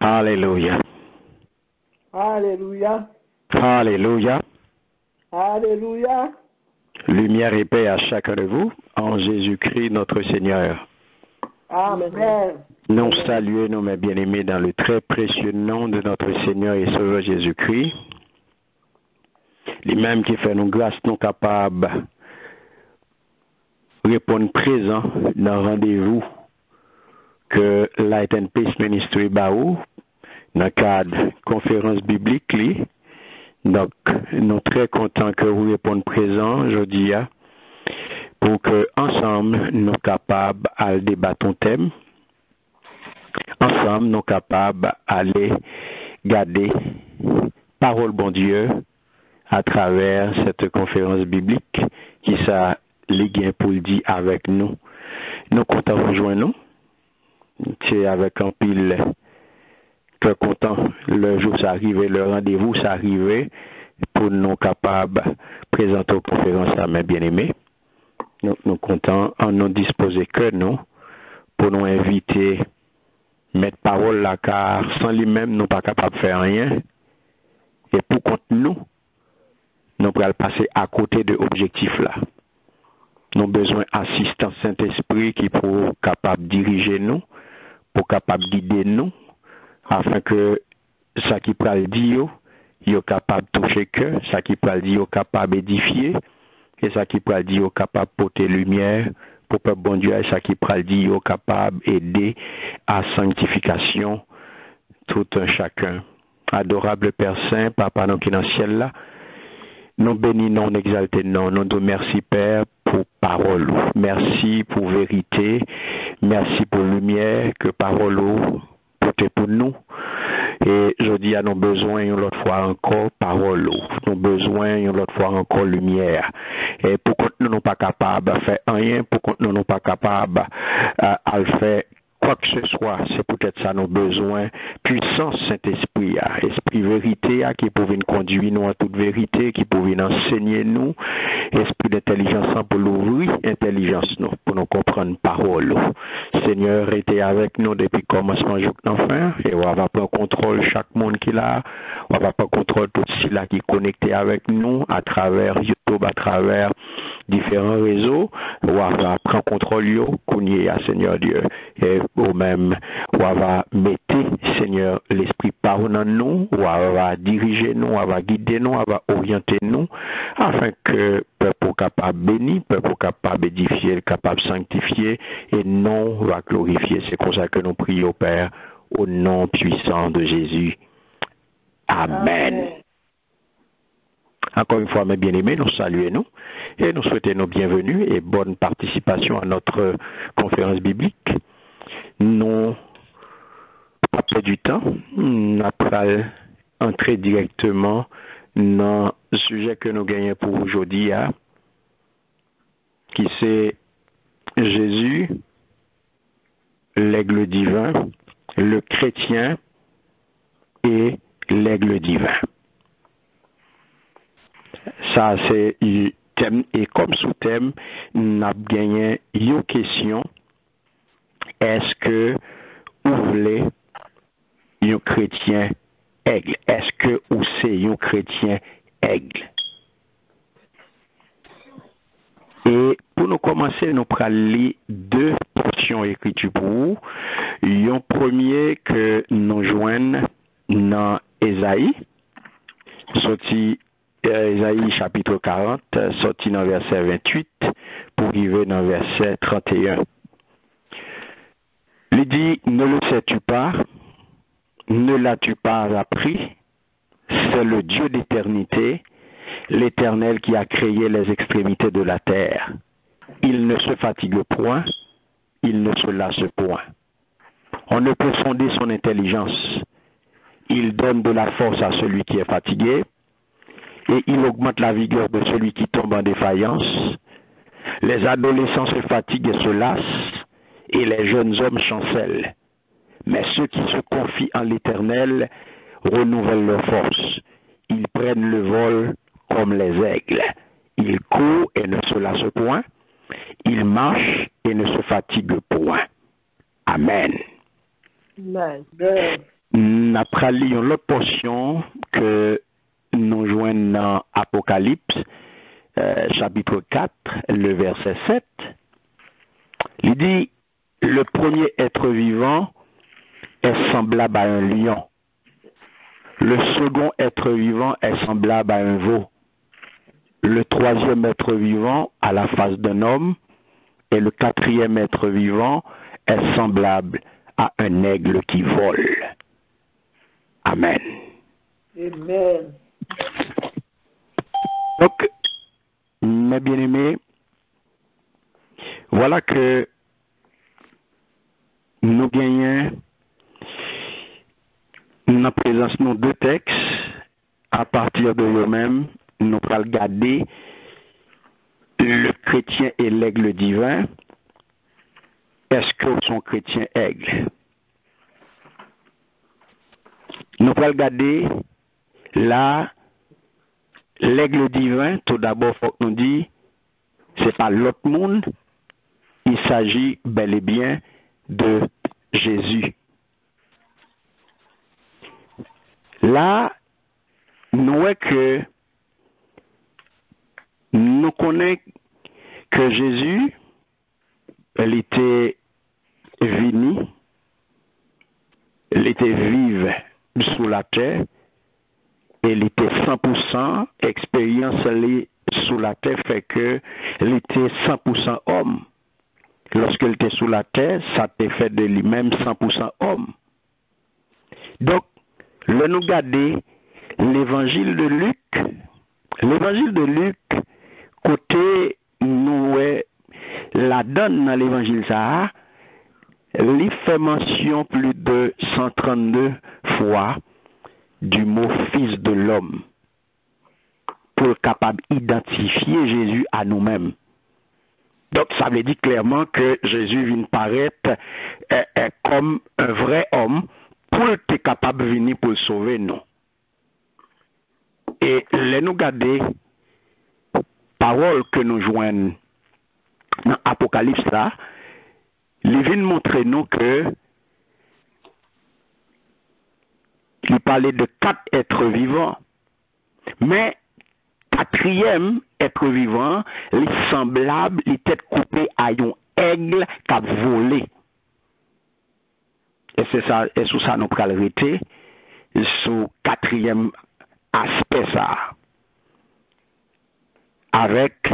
Alléluia. Alléluia. Alléluia. Alléluia. Lumière et paix à chacun de vous, en Jésus-Christ notre Seigneur. Amen. Nous saluons, nos mes bien-aimés, dans le très précieux nom de notre Seigneur et Sauveur Jésus-Christ. Lui-même qui fait nous grâce, nous capables de répondre présent dans le rendez-vous que Light and Peace Ministry Baou, dans le cadre conférence biblique. Donc, nous sommes très contents que vous répondiez présent aujourd'hui pour que ensemble nous sommes capables de débattre un thème. Ensemble, nous sommes capables d'aller garder parole bon Dieu à travers cette conférence biblique qui ça les gains pour le dire avec nous. Nous comptons rejoindre nous. C'est avec un pile que content le jour s'arrive, le rendez-vous s'arrive pour nous capables de présenter aux conférences à mes bien-aimés. Nous comptons en nous disposer que nous pour nous inviter mettre parole là car sans lui-même nous pas capables de faire rien et pour contre nous pouvons passer à côté de l'objectif là. Nous avons besoin d'assistance Saint-Esprit qui pour capable de diriger nous, pour capable de guider nous afin que ça qui peut le dire, il est capable de toucher cœur, ça qui peut le dire, il est capable d'édifier, et ça qui peut le dire, il est capable de porter lumière, pour que bon Dieu, ça qui peut le dire, il est capable d'aider à sanctification tout un chacun. Adorable Père Saint, Papa nous qui est dans le ciel là, nous bénis, nous exaltés, nous te merci Père pour parole, merci pour vérité, merci pour lumière, que parole pour nous. Et je dis à nos besoins une autre fois encore parole, nos besoins une autre fois encore lumière. Et pour que nous ne sommes pas capables de faire rien, pour que nous ne sommes pas capables de faire quoi que ce soit, c'est peut-être ça nos besoins. Puissance Saint-Esprit, Esprit vérité, qui peut nous conduire nous à toute vérité, qui peut nous enseigner nous, Esprit d'intelligence pour l'ouvrir, intelligence nous, pour nous comprendre parole. Seigneur, était avec nous depuis le commencement jusqu'à la fin, et on va prendre contrôle chaque monde qui l'a, on va prendre contrôle tout ce là qui est connecté avec nous à travers YouTube, à travers différents réseaux, on va prendre contrôle qu'on y est à Seigneur Dieu. Et ou même, on va mettre, Seigneur, l'Esprit parole en nous, on va diriger nous, on va guider nous, on va orienter nous, afin que peuple capable bénir, peuple capable édifier, capable sanctifier, et non va glorifier. C'est comme ça que nous prions, Père, au nom puissant de Jésus. Amen. Encore une fois, mes bien-aimés, nous saluons nous et nous souhaitons nos bienvenus et bonne participation à notre conférence biblique. Nous, après du temps, nous allons entrer directement dans le sujet que nous gagnons pour aujourd'hui, qui c'est Jésus, l'aigle divin, le chrétien et l'aigle divin. Ça, c'est le thème, et comme sous-thème, nous avons gagné une question. Est-ce que vous voulez un chrétien aigle? Est-ce que vous c'est un chrétien aigle? Et pour nous commencer, nous allons lire deux portions écrites pour vous. Un premier que nous joignons dans Ésaïe, sorti Ésaïe chapitre 40, sorti dans verset 28, pour arriver dans verset 31. Il dit, ne le sais-tu pas, ne l'as-tu pas appris, c'est le Dieu d'éternité, l'Éternel qui a créé les extrémités de la terre. Il ne se fatigue point, il ne se lasse point. On ne peut sonder son intelligence. Il donne de la force à celui qui est fatigué, et il augmente la vigueur de celui qui tombe en défaillance. Les adolescents se fatiguent et se lassent, et les jeunes hommes chancellent. Mais ceux qui se confient en l'Éternel renouvellent leur force. Ils prennent le vol comme les aigles. Ils courent et ne se lassent point. Ils marchent et ne se fatiguent point. Amen. Amen. n'a pas lu l'autre portion que nous joignons dans Apocalypse, chapitre 4, le verset 7. Il dit, le premier être vivant est semblable à un lion. Le second être vivant est semblable à un veau. Le troisième être vivant à la face d'un homme. Et le quatrième être vivant est semblable à un aigle qui vole. Amen. Amen. Donc, mes bien-aimés, voilà que nous gagnons en présence de deux textes. À partir de eux-mêmes, nous allons regarder le chrétien et l'aigle divin. Est-ce que sont chrétiens aigles? Nous allons regarder là l'aigle divin. Tout d'abord, il faut que nous disions, c'est pas l'autre monde. Il s'agit bel et bien de Jésus. Là, nous voyons que nous connaissons que Jésus, il était venu, il était vive sous la terre, et il était 100% expérience sous la terre fait que il était 100% homme. Lorsqu'il était sous la terre, ça t'est fait de lui-même 100% homme. Donc, le nous garder l'évangile de Luc, côté nous la donne dans l'évangile ça, il fait mention plus de 132 fois du mot fils de l'homme pour être capable d'identifier Jésus à nous-mêmes. Donc ça veut dire clairement que Jésus vient paraître comme un vrai homme pour être capable de venir pour sauver nous. Et les nous garder parole que nous joignons dans l'Apocalypse là, il vient montrer nous que il parlait de 4 êtres vivants, mais quatrième être vivant, il est semblable, il est tête coupée à un aigle qui a volé. Et c'est ça, et sous ça nous allons arrêter, sous quatrième aspect ça. Avec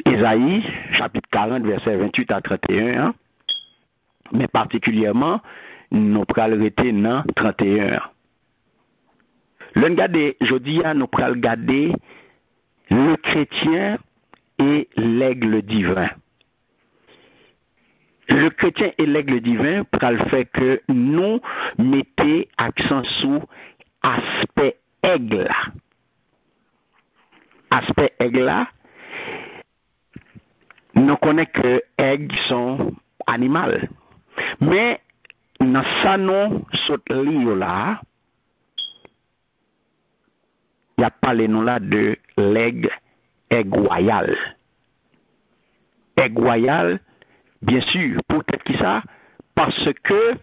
Ésaïe, chapitre 40, verset 28 à 31, mais particulièrement, nous allons arrêter dans 31. Le regarder, je dis, nous allons regarder le chrétien et l'aigle divin. Le chrétien et l'aigle divin pour le fait que nous mettons accent sur aspect aigle. Aspect aigle, nous connaissons que aigles sont animaux. Mais dans ça, nous, ce livre-là, il y a parlé nous là de l'aigle royal. Aigle royal, bien sûr, pour être qui ça? Parce que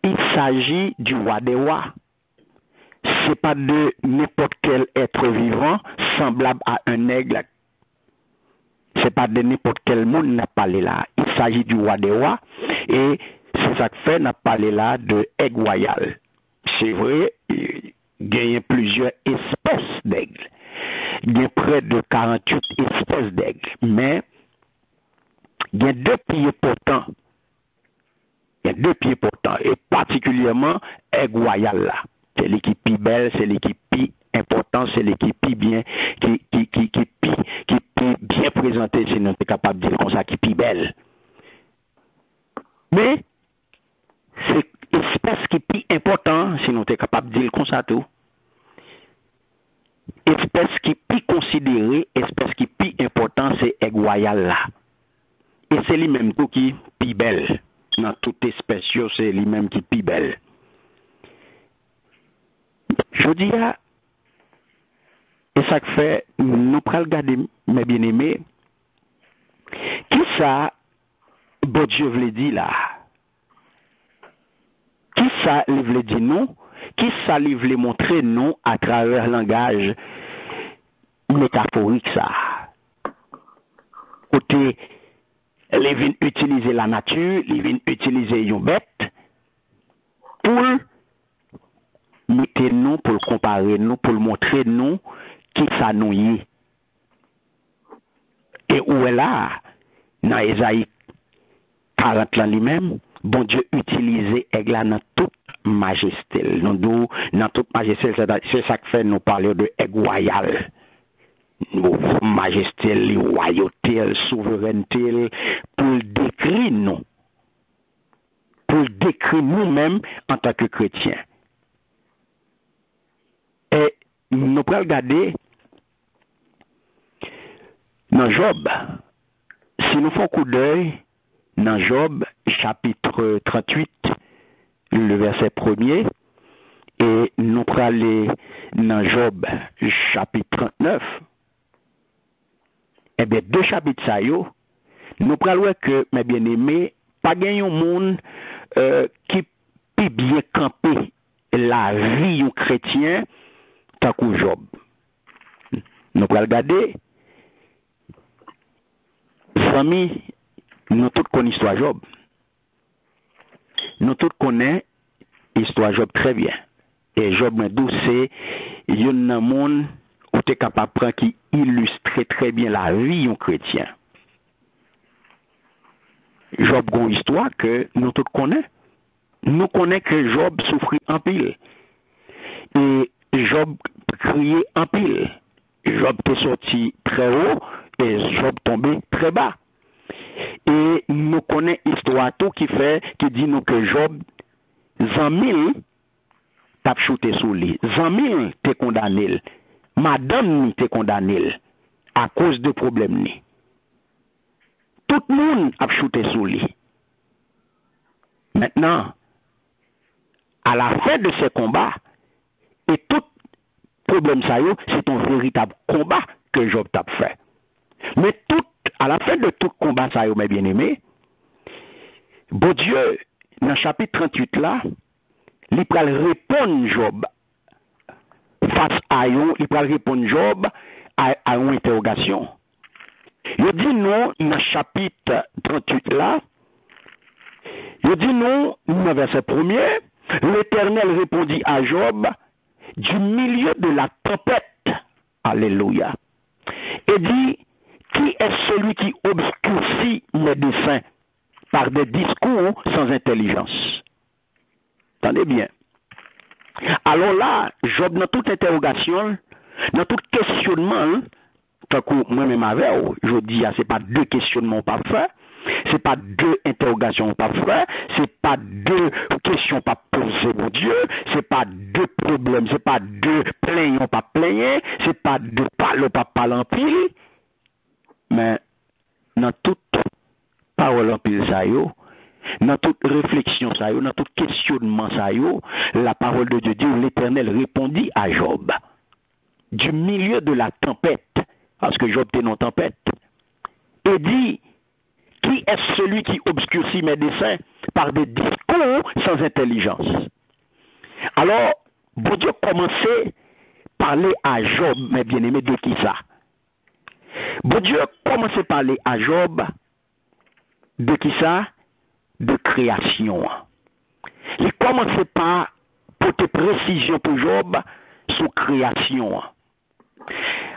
il s'agit du roi des rois. C'est pas de n'importe quel être vivant semblable à un aigle. C'est pas de n'importe quel monde n'a parlé là. Il s'agit du roi des rois et c'est ça que fait n'a parlé là de aigle royal. C'est vrai, il y a plusieurs espèces d'aigles. Il y a près de 48 espèces d'aigles, mais il y a 2 pieds portants. Il y a 2 pieds portants, et particulièrement aigle royal là. C'est l'équipe plus belle, c'est l'équipe plus importante, c'est l'équipe plus bien, qui bien présentée, si nous sommes capables de dire comme ça, qui est plus belle. Mais, c'est l'espèce qui est plus importante, si nous sommes capables de dire comme ça tout. Espèce qui est plus considérée, espèce qui est plus importante, c'est aigle royal là. Et c'est lui-même tout qui est plus belle. Dans toute espèce, c'est lui-même qui est plus belle. Je dis là, et ça fait, nous prenons regarder, mes bien-aimés, qui ça, bon Dieu veut dire là? ça il veut dire nous, qui ça il veut montrer nous à travers langage métaphorique ça. Côté les vient utiliser la nature, les vient utiliser une bête pour mettre nous, pour comparer nous, pour montrer nous qui ça nous y est. Et où est là, dans Ésaïe 40 ans lui-même, bon Dieu utilisait aigle dans toute majesté. Nous, dans toute majesté, c'est ça que fait nous parler de aigle royal. Majesté, royauté, souveraineté, pour décrire nous. Pour décrire nous-mêmes en tant que chrétiens. Et nous pouvons regarder dans Job. Si nous faisons un coup d'œil dans Job, chapitre 38, le verset 1er, et nous pouvons aller dans Job, chapitre 39, eh bien, deux chapitres ça yo, nous pouvons voir que, mes bien-aimés, pas gagné un monde qui peut bien camper la vie du chrétien tant que Job. Nous pouvons regarder, amis, nous tous connaissons l'histoire Job. Nous tous connaissons l'histoire Job très bien. Et Job, c'est un monde où tu es capable de prendre qui illustre très bien la vie du chrétien. Job a une histoire que nous tous connaissons. Nous connaissons que Job souffrit en pile. Et Job criait en pile. Job est sorti très haut et Job tombé très bas. Et nous connaissons l'histoire tout qui dit nous que Job, 100 000 t'a shooté sous lui. 100 000 t'es condamné. Madame t'es condamné à cause de problèmes. Tout le monde a shooté sous lui. Maintenant, à la fin de ce combat, et tout problème ça c'est un véritable combat que Job t'a fait. Mais à la fin de tout combat ça mes bien-aimés, bon Dieu, dans le chapitre 38 là, il va répondre Job face à eux, il va répondre Job à une interrogation. Il dit non, dans le chapitre 38 là, il dit non, dans le verset 1er, l'Éternel répondit à Job du milieu de la tempête. Alléluia. Et dit, qui est celui qui obscurcit mes desseins par des discours sans intelligence? Attendez bien. Alors là, Job, dans toute interrogation, dans tout questionnement, tant que moi-même avec, je dis, ce n'est pas deux questionnements pas faits, ce n'est pas deux interrogations pas faites, ce n'est pas deux questions pas posées, mon Dieu, ce n'est pas deux problèmes, ce n'est pas deux plaignants pas plaignés, ce n'est pas deux parler pas parler en pile, mais dans toute parole en pile ça yo, dans toute réflexion ça yo, dans tout questionnement ça yo, la parole de Dieu dit, l'Éternel répondit à Job du milieu de la tempête, parce que Job était dans tempête, et dit, qui est celui qui obscurcit mes desseins par des discours sans intelligence? Alors, bon Dieu commençait à parler à Job, mes bien-aimés, de qui ça? Bon Dieu commençait à parler à Job de qui ça? De création. Il commençait par porter précision pour Job sur création.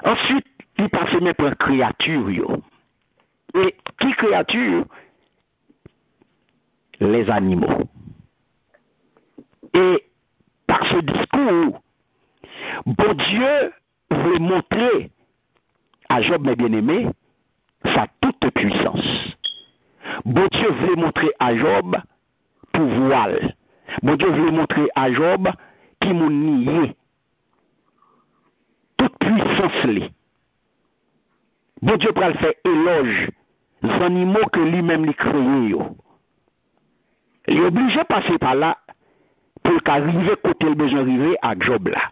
Ensuite, il passait même pour créature. Et qui créature? Les animaux. Et par ce discours, bon Dieu veut montrer à Job, mes bien-aimés, sa toute puissance. Bon Dieu veut montrer à Job pouvoir. Bon Dieu veut montrer à Job qui m'a nié toute puissance. Bon Dieu va faire éloge des animaux que lui-même lui créé. Il est obligé de passer par là pour qu'arriver côté le besoin arriver à Job là.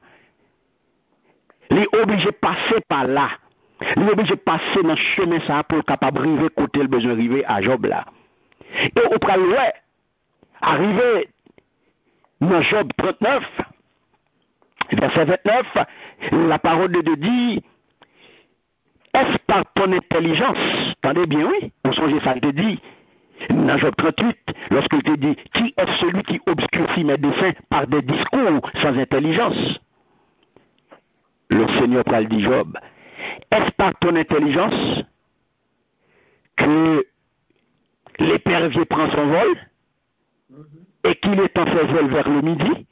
Il est obligé de passer par là. Il est obligé de passer dans le chemin ça pour capable arriver côté le besoin arriver à Job là. Et au près ouais, arriver Dans Job 39, verset 29, la parole de Dieu dit, est-ce par ton intelligence, attendez bien, oui, vous songez ça, il te dit, dans Job 38, lorsqu'il te dit, qui est celui qui obscurcit mes desseins par des discours sans intelligence? Le Seigneur parle dit Job, est-ce par ton intelligence que l'épervier prend son vol et qu'il est en fait vol vers le midi?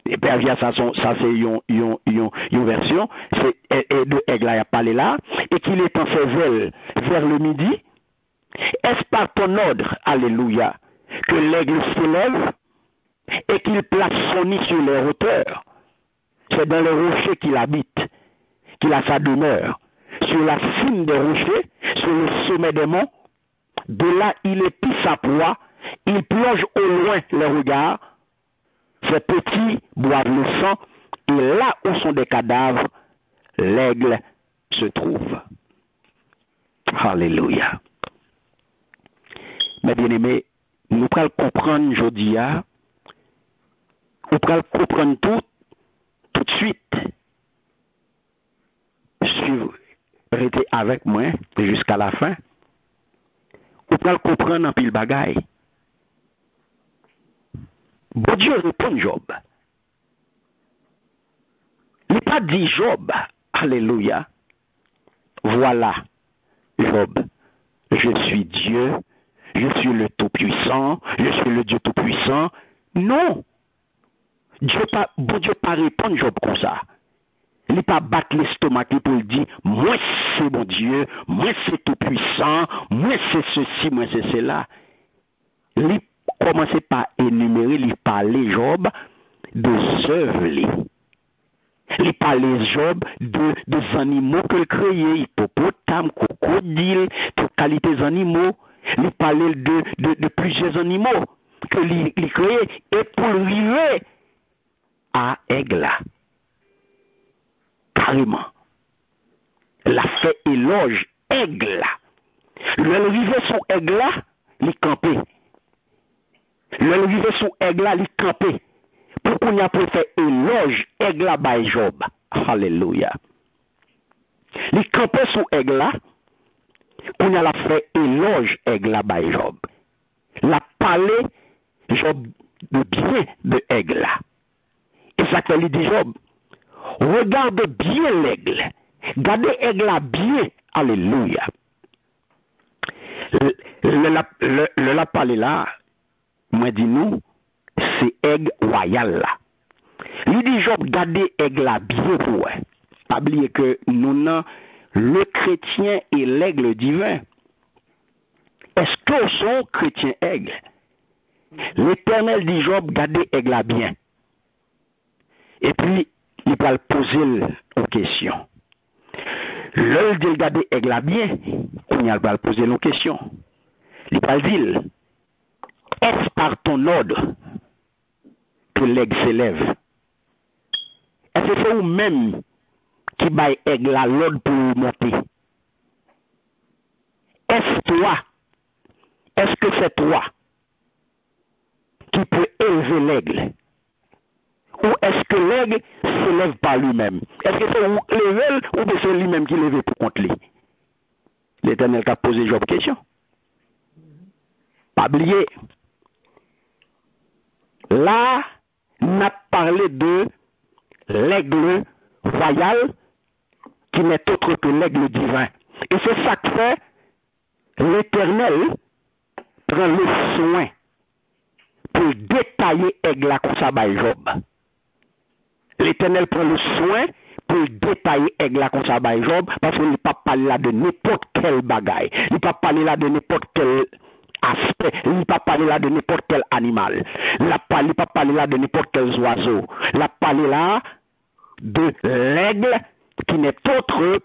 L'épervier, ça c'est une version, c'est de aigle a parlé là, et qu'il est en fait vol vers le midi. Est-ce par ton ordre, alléluia, que l'aigle s'élève et qu'il place son nid sur les hauteurs? C'est dans les rochers qu'il habite, qu'il a sa demeure. Sur la cime des rochers, sur le sommet des monts, de là il épie sa proie, il plonge au loin les regards, ses petits boivent le sang, et là où sont des cadavres, l'aigle se trouve. Alléluia. Mes bien-aimés, nous pouvons comprendre aujourd'hui, nous pouvons comprendre tout de suite. Restez avec moi jusqu'à la fin. Vous pouvez comprendre en pile bagaille. Bon Dieu répond Job. Il n'a pas dit Job, alléluia. Voilà, Job, je suis Dieu, je suis le Tout-Puissant, je suis le Dieu Tout-Puissant. Non. Bon Dieu pas répondre Job comme ça. Il n'a pas battre l'estomac pour lui dire, moi c'est mon Dieu, moi c'est tout puissant, moi c'est ceci, moi c'est cela. Il commence par énumérer, il parlait Job de œuvres. Il parlait Job des animaux qu'il créait, hippopotame, crocodile, toutes qualités animaux. Il parlait de plusieurs animaux qu'il créait et pour arriver à aigle. Carrément. La fait éloge aigle. Le vivait son aigle, il campait. Le vivait son aigle, il campait. Pourquoi il a fait éloge aigle by Job? Alléluia. Il campait son aigle, on a fait éloge aigle by Job. La parlé Job de bien de aigle. Et ça qu'il dit Job. Regarde bien l'aigle. Gardez l'aigle bien. Alléluia. Le lapin là, moi dis nous, c'est aigle royal là. Il dit Job, gardez l'aigle bien pour vous. Pas oublier que nous avons le chrétien et l'aigle divin. Est-ce que sont chrétiens aigle? L'Éternel dit Job, gardez l'aigle bien. Et puis, il va poser une question. L'œil de regarder aigle bien, il va poser une question. Il va dire, est-ce par ton ordre que l'aigle s'élève? Est-ce que c'est vous-même qui baille aigle à l'ordre pour monter? Est-ce que c'est toi qui peux élever l'aigle? Ou est-ce que l'aigle s'élève par lui-même? Est-ce que c'est vous lever ou c'est lui-même qui lève pour contre lui? L'Éternel qui a posé Job question. Pas oublier. Là, on a parlé de l'aigle royal qui n'est autre que l'aigle divin. Et c'est ça que fait l'Éternel prend le soin pour détailler l'aigle comme ça by Job. L'Éternel prend le soin pour détailler aigle comme ça by Job, parce qu'il ne peut pas parler là de n'importe quel bagaille. Il ne peut pas parler là de n'importe quel aspect. Il ne peut pas parler là de n'importe quel animal. Il ne peut pas parler là de n'importe quel oiseau. Il a parlé là de l'aigle qui n'est autre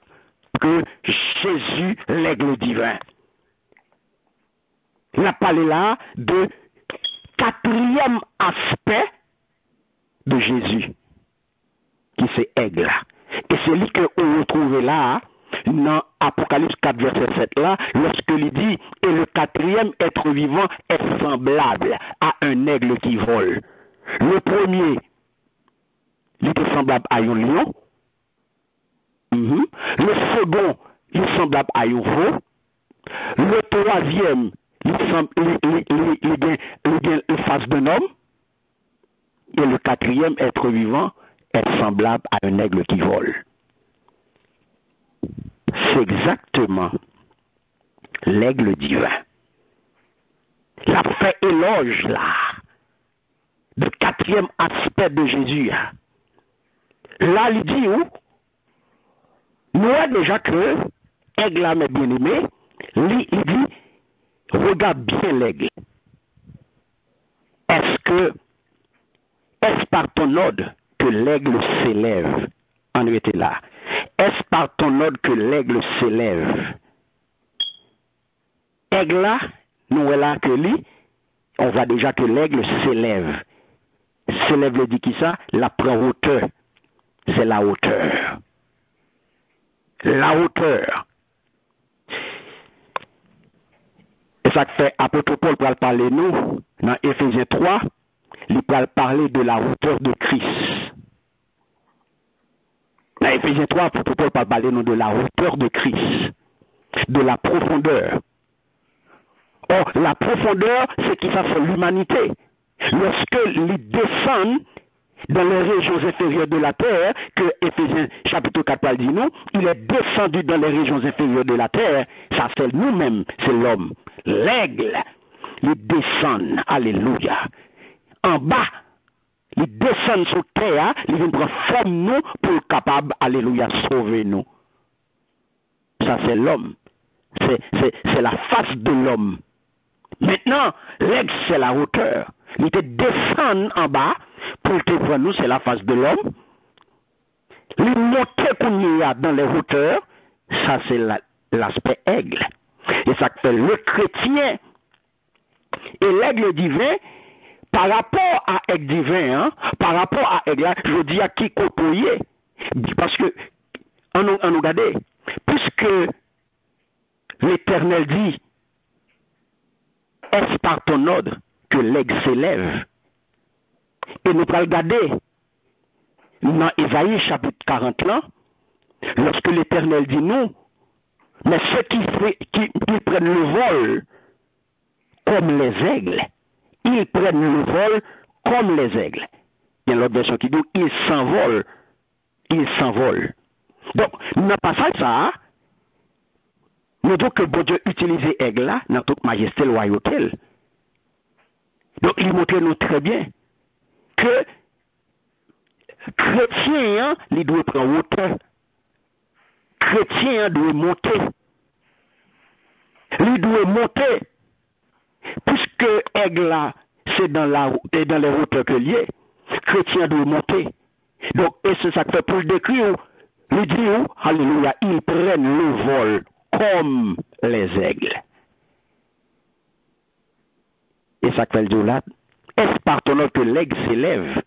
que Jésus, l'aigle divin. Il a parlé là de quatrième aspect de Jésus, qui c'est aigle. Et c'est lui qu'on retrouve là, dans Apocalypse 4, verset 7 là, lorsqu'il dit, et le quatrième être vivant est semblable à un aigle qui vole. Le premier, il était semblable à un lion. Le second, il est semblable à un veau. Le troisième, il a face d'un homme. Et le quatrième être vivant est semblable à un aigle qui vole. C'est exactement l'aigle divin. La fait éloge là, le quatrième aspect de Jésus. Là, il dit où? Nous avons déjà que aigle, mes bien-aimés, il dit, regarde bien l'aigle. Est-ce par ton ordre que l'aigle s'élève? En était là. Est-ce par ton ordre que l'aigle s'élève? Aigle là, nous là que lui, on voit déjà que l'aigle s'élève. S'élève le dit qui ça? La prend hauteur. C'est la hauteur. La hauteur. Et ça fait apôtre Paul pour parler nous, dans Éphésiens 3, il peut parler de la hauteur de Christ. Dans Éphésiens 3, apôtre Paul peut parler nous de la hauteur de Christ, de la profondeur. Or, la profondeur, c'est qui ça, c'est l'humanité. Lorsque ils descendent dans les régions inférieures de la terre, que Éphésiens chapitre 4 dit nous, il est descendu dans les régions inférieures de la terre, ça c'est nous-mêmes, c'est l'homme. L'aigle, il descend, alléluia. En bas, il descend sur terre, il vient prendre forme nous pour être capable, alléluia, sauver nous. Ça c'est l'homme. C'est la face de l'homme. Maintenant, l'aigle, c'est la hauteur. Il te descend en bas pour te voir nous, c'est la face de l'homme. Il monte qu'on y a dans les hauteurs, ça c'est l'aspect aigle. Et ça fait le chrétien et l'aigle divin, par rapport à aigle divin, par rapport à aigle, je dis à qui côtoyer. Parce que, on nous regarde, puisque l'Éternel dit, est-ce par ton ordre que l'aigle s'élève? Et nous allons regarder dans Ésaïe chapitre 40 là, lorsque l'Éternel dit nous, mais ceux qui prennent le vol comme les aigles, ils prennent le vol comme les aigles. Il y a l'autre version qui dit, ils s'envolent. Ils s'envolent. Donc, dans pas ça, nous disons que bon Dieu utilise aigle là dans toute majesté loyauté. Donc, il montre nous très bien que chrétien, il doit prendre hauteur. Chrétien doit monter. Il doit monter. Puisque aigle là, c'est dans les hauteurs que lié, chrétien doit monter. Donc, et c'est ça que fait pour le décrire, il dit, alléluia, ils prennent le vol comme les aigles. Et ça que fait le dire là, est-ce par ton ordre que l'aigle s'élève?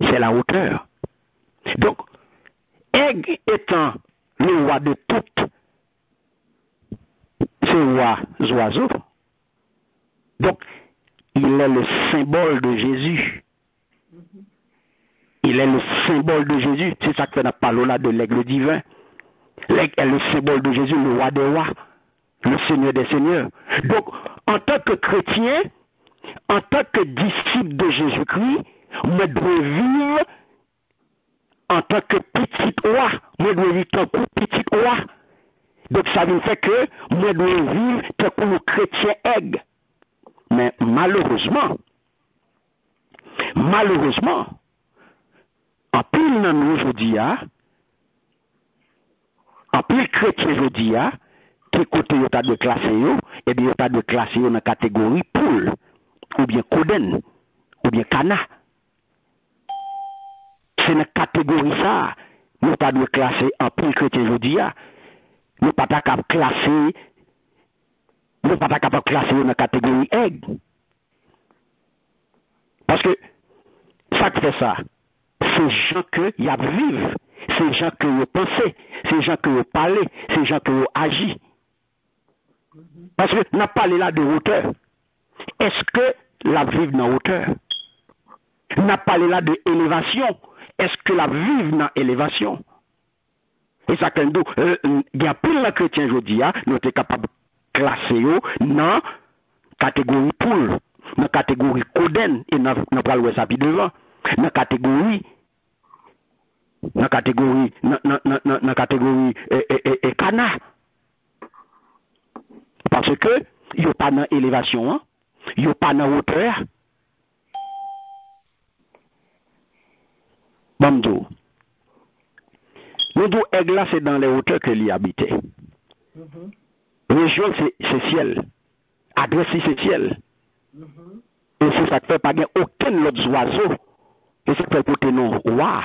C'est la hauteur. Donc, aigle étant le roi de toutes ces rois oiseaux, donc, il est le symbole de Jésus. Il est le symbole de Jésus. C'est ça que fait la parole là de l'aigle divin. L'aigle est le symbole de Jésus, le roi des rois, le Seigneur des seigneurs. Donc, en tant que chrétien, en tant que disciple de Jésus-Christ, moi dois vivre en tant que petit roi. Moi dois vivre en tant que petit roi. Donc, ça veut dire que moi dois vivre tant que chrétien aigle. Mais malheureusement, en pile dans nous aujourd'hui, en pile chrétien aujourd'hui, qui côté yo ta de classer yo, et bien yo ta de classer yo dans la catégorie poule, ou bien coden, ou bien cana. C'est dans la catégorie ça, nous pas de classer en pile chrétien aujourd'hui, nous pas capable classer. Nous ne sommes pas capables de classer dans la catégorie aigle. Parce que ça qui fait ça, c'est gens que y a vivre, c'est gens que vous pensez, c'est gens que vous parlez, c'est gens que vous agissez. Parce que nous parlé là de hauteur. Est-ce que la vivre dans hauteur? N'a parlé là de élévation. Est-ce que la vivre dans élévation? Et ça quand il y a plein de chrétiens aujourd'hui, nous sommes capables de classer dans catégorie poule, dans catégorie coden, et nous parlons ça puis devant, dans catégorie cana. Parce que il n'y a pas dans élévation, il n'y a pas dans hauteur. Bamdou. Nous disons aigle c'est dans les hauteurs que l'y habitait. Région c'est ciel. Adresse c'est ciel. Et c'est ça qui fait pas aucun autre oiseau. Et c'est fait porter non roi.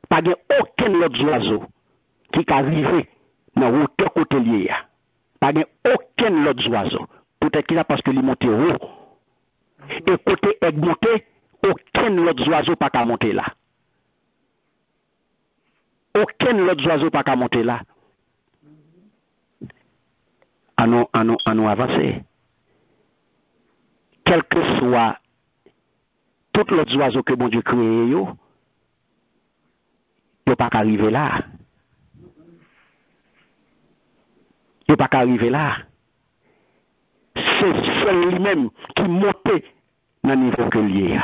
Pas aucun autre oiseau qui arrive dans hauteur côté lié. Pas aucun autre oiseau. Peut-être qu'il a parce que il monte haut. Et côté aigle monté, aucun autre oiseau pas qu'à monter là. Aucun autre oiseau pas qu'à monter là. À nous avancer. Quel que soit tout l'autre oiseau que bon Dieu crée, yo pas qu'arriver là. Yo pas qu'arriver là. C'est seul lui-même qui monte dans le niveau que lié.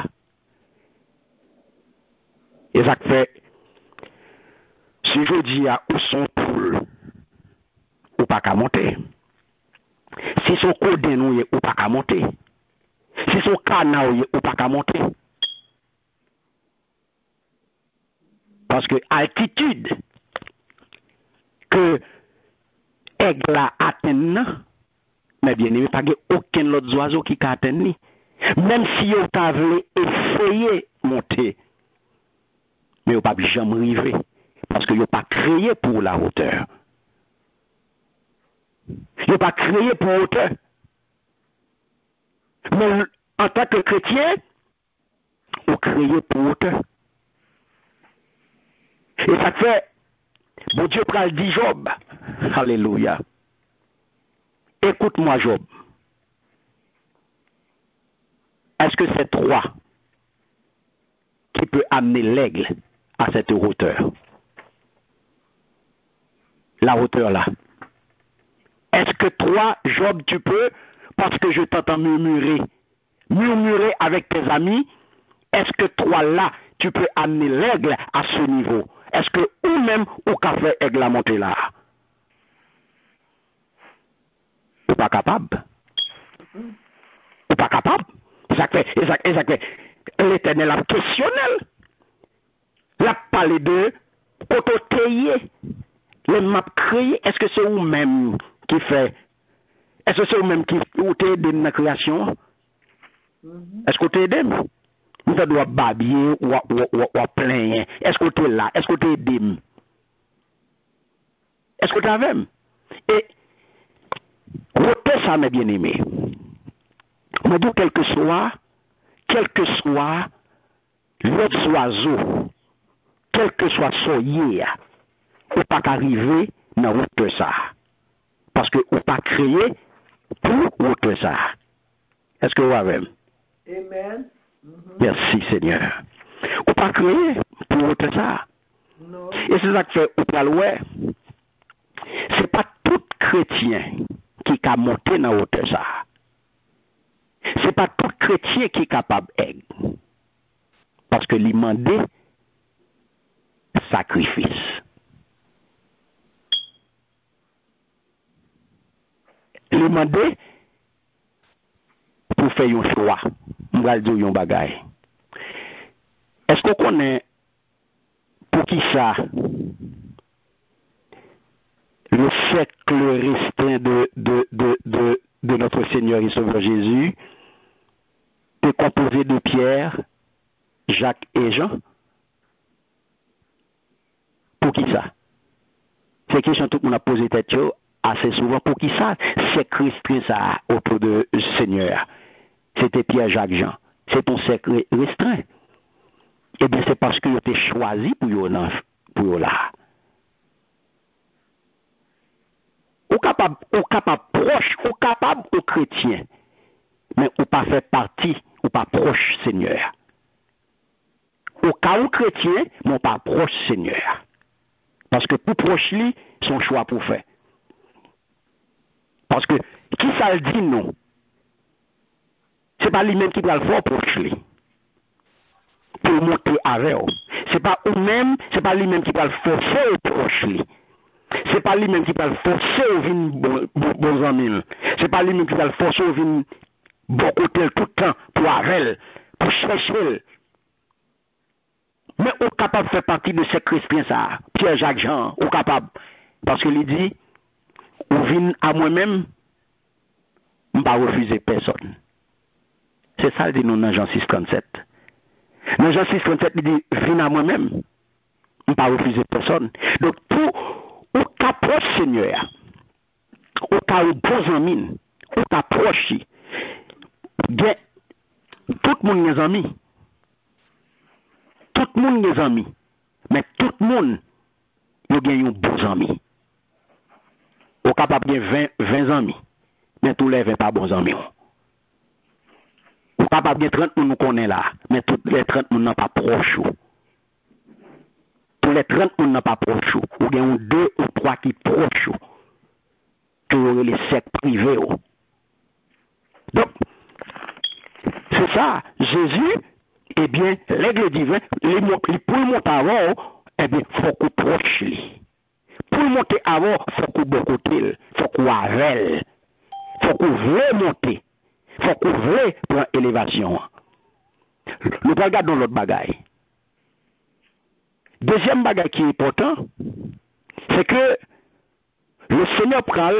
Et ça fait, si je dis à où son poule, ou pas qu'à monter. Si son codin ou pas qu'à monter. Si son canard ou pas qu'à monter. Parce que altitude que aigle a atteint, mais bien aimé, pas aucun autre oiseau qui a atteint. Même si on t'a voulu essayer de monter, mais on pas jamais arriver. Parce que vous pas créé pour la hauteur. Vous pas créé pour hauteur. Mais en tant que chrétien, vous créez pour hauteur. Et ça fait, bon Dieu prend le dit Job. Alléluia. Écoute-moi Job. Est-ce que c'est toi qui peut amener l'aigle à cette hauteur? La hauteur là. Est-ce que toi, Job, tu peux, parce que je t'entends murmurer avec tes amis, est-ce que toi là, tu peux amener l'aigle à ce niveau? Est-ce que ou même ou qu'a fait aigle à monter là? Ou pas capable? Ou pas capable? Ça fait, l'Éternel a questionnel. La parlé de autotéier. Les maps créés, est-ce que c'est vous-même qui fait? Est-ce que c'est vous-même qui t'aide dans la création? Est-ce que tu aidé? Vous doit babiller ou plaindre. Est-ce que tu es là? Est-ce que tu es aidé? Est-ce que tu as même? Et retenez ça, mes bien-aimés. Mais d'où quel que soit l'autre oiseau, quel que soit son hier, ou pas qu'arriver dans route ça. Parce que ou pas créé pour route ça. Est-ce que vous avez? Amen. Merci Seigneur. Ou pas créé pour route ça. Non. Et c'est ça que fait ou pas loin. C'est pas tout chrétien qui a monté dans route ça. C'est pas tout chrétien qui est capable d'aider. Parce que lui demander sacrifice. Lui demander pour faire un choix. On va dire un bagage. Est-ce qu'on connaît pour qui ça le cercle restreint de notre Seigneur et Sauveur Jésus est composé de Pierre, Jacques et Jean? Pour qui ça? C'est question tout le monde a posé tête assez souvent. Pour qui ça? C'est restreint ça autour de Seigneur. C'était Pierre, Jacques, Jean. C'est ton cercle restreint. Eh bien, c'est parce que tu es choisi pour là. Ou capable proche, ou capable aux chrétiens. mais ou pas fait partie, ou pas proche Seigneur. Au cas où chrétien, mais ou pas proche Seigneur. Parce que pour proche lui, son choix pour faire. Parce que qui ça le dit non? C'est pas lui-même qui va le faire proche lui. Pour monter avec eux. C'est pas eux-mêmes, c'est pas lui-même qui va le forcer au proche lui. C'est pas lui-même qui va le forcer au vin bon amis. C'est pas lui-même qui va le forcer au vin bon côté tout le temps pour avec, pour chercher. Mais on capable de faire partie de ces chrétiens ça, Pierre-Jacques Jean, on capable parce que il dit on vient à moi-même, on pas refuser personne. C'est ça il dit dans Jean 6:37. Dans Jean 6:37 il dit viens à moi-même, on pas refuser personne. Donc pour ou t'approche Seigneur, ou t'as un bon ami, ou t'approche, tout le monde est ami. Tout le monde est ami. Mais tout le monde, il a un bon ami. Ou capable de 20 amis. Mais tous les 20 pas bons amis. Ou capable de 30 nous connaît là. Mais tous les 30 nous n'ont pas proche. Tous les 30 nous n'ont pas proche. Ou il y a 2 ou 3 qui proches. Que les sectes privés. Donc, c'est ça. Jésus, eh bien, l'aigle divin, pour monter avant, eh bien, il faut qu'on proche lui. Pour monter avant, il faut qu'on bon côté, il faut qu'on avelle. Il faut qu'on veut monter. Il faut qu'on veut prendre élévation. Nous regardons l'autre bagaille. Deuxième bagaille qui est important, c'est que le Seigneur prend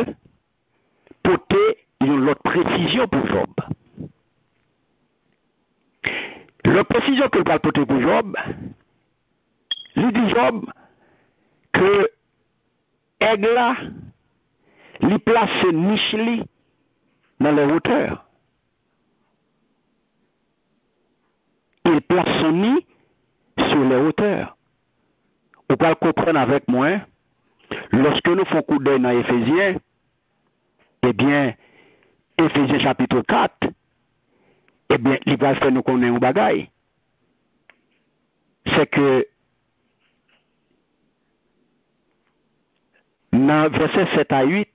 porter une autre précision pour Job. La précision que va porter pour Job, il dit Job que Aigla lui place niche dans les hauteurs. Il place son nid sur les hauteurs. Vous pouvez le comprendre avec moi. Lorsque nous faisons coup d'œil dans Éphésiens, eh bien, Éphésiens chapitre 4, eh bien, il va faire nous connaître un bagaille. C'est que, dans verset 7 à 8,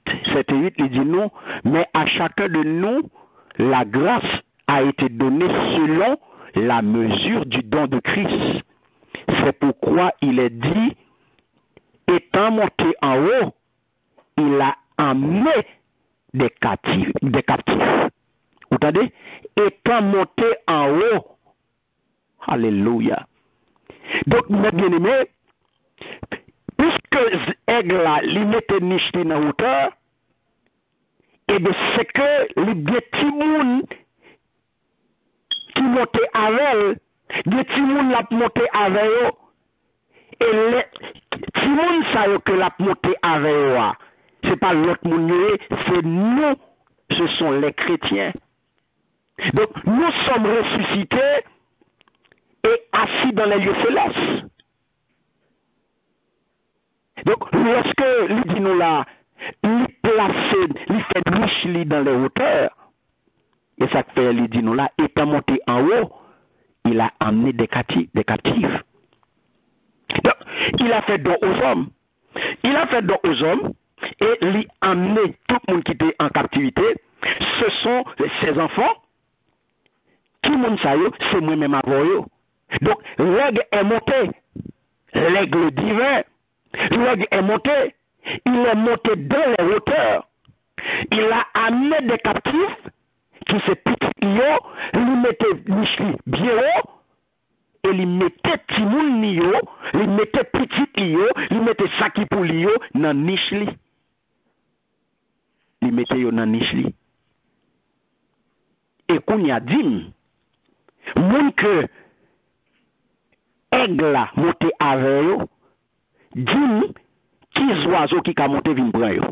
il dit non, mais à chacun de nous, la grâce a été donnée selon la mesure du don de Christ. C'est pourquoi il est dit, étant monté en haut, il a emmené des captifs. Vous entendez? Étant monté en haut. Alléluia. Donc, mes bien-aimés, puisque Aigle lui mettait niche dans la hauteur, et bien c'est que les petits moun qui montaient avec elle, les petits moun l'a monté avec eux, et les petits moun ça que l'a monté avec eux, c'est pas l'autre moun, c'est nous, ce sont les chrétiens. Donc, nous sommes ressuscités et assis dans les lieux célestes. Donc, lorsque il dit nous là, il place, il fait niche dans les hauteurs, et ça fait, il dit nous là, étant monté en haut, il a amené des captifs. Donc, il a fait don aux hommes. Il a fait don aux hommes, et il a amené tout le monde qui était en captivité. Ce sont ses enfants. Tout le monde sait, c'est moi-même avant eux. Donc, l'aigle est monté. L'aigle divin. L'aigle est monté. Il est monté dans les hauteurs. Il a amené des captifs qui se petit yo, il mettait nichli bien haut, et il mettait timoun yo, il mettait petit yo, il mettait saki pour yo dans nichli. Il mettait yo dans nichli. Et qu'on y a dit, moun que aigle monté avec yo, dim qui oiseau qui a monté vin prend yo.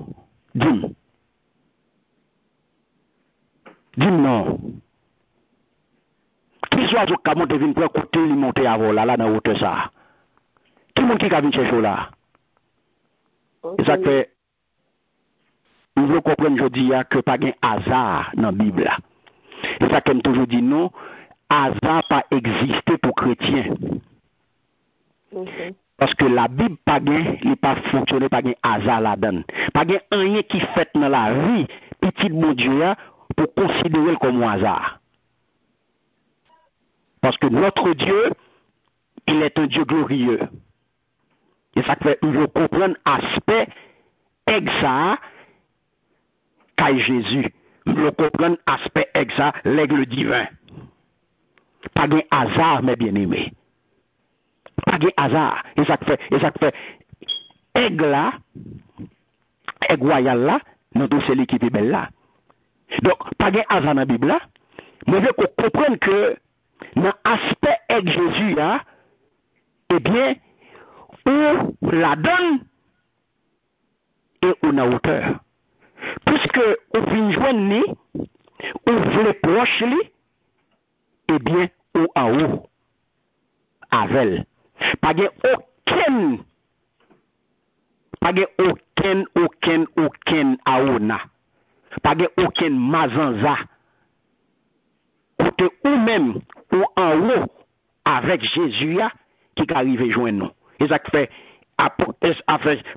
Dim non. Qui oiseau qui a monté vin prend côté li monté avant là dans hauteur ça. Qui moun qui a vin chercher là. Et ça fait nous voulons comprendre aujourd'hui que pas un hasard dans la Bible. Et ça qu'aime toujours dit non, hasard pas existé pour chrétiens. Okay. Parce que la Bible pas gain, il pas fonctionner pas gain hasard là-dedans. Pas gain rien qui fait dans la vie petit bon Dieu pour considérer comme un hasard. Parce que notre Dieu, il est un Dieu glorieux. Et ça fait nous comprendre l'aspect exact qu'a Jésus. Nous comprendre l'aspect exact l'aigle divin. Pas de hasard, mes bien-aimés. Pas de hasard. Et ça fait aigle là, aigle royal là, nous tous c'est l'équipe belle là. Donc, pas de hasard dans la Bible là. Mais je veux qu'on comprenne que dans l'aspect aigle Jésus là, eh bien, ou la donne et on a hauteur. Puisque on vient joindre, on veut proche li, eh bien, ou en haut, avec. Pas de aucun aona. Pas de aucun mazanza. Côté ou même, ou en haut, avec Jésus qui arrive joindre nous. Et ça fait,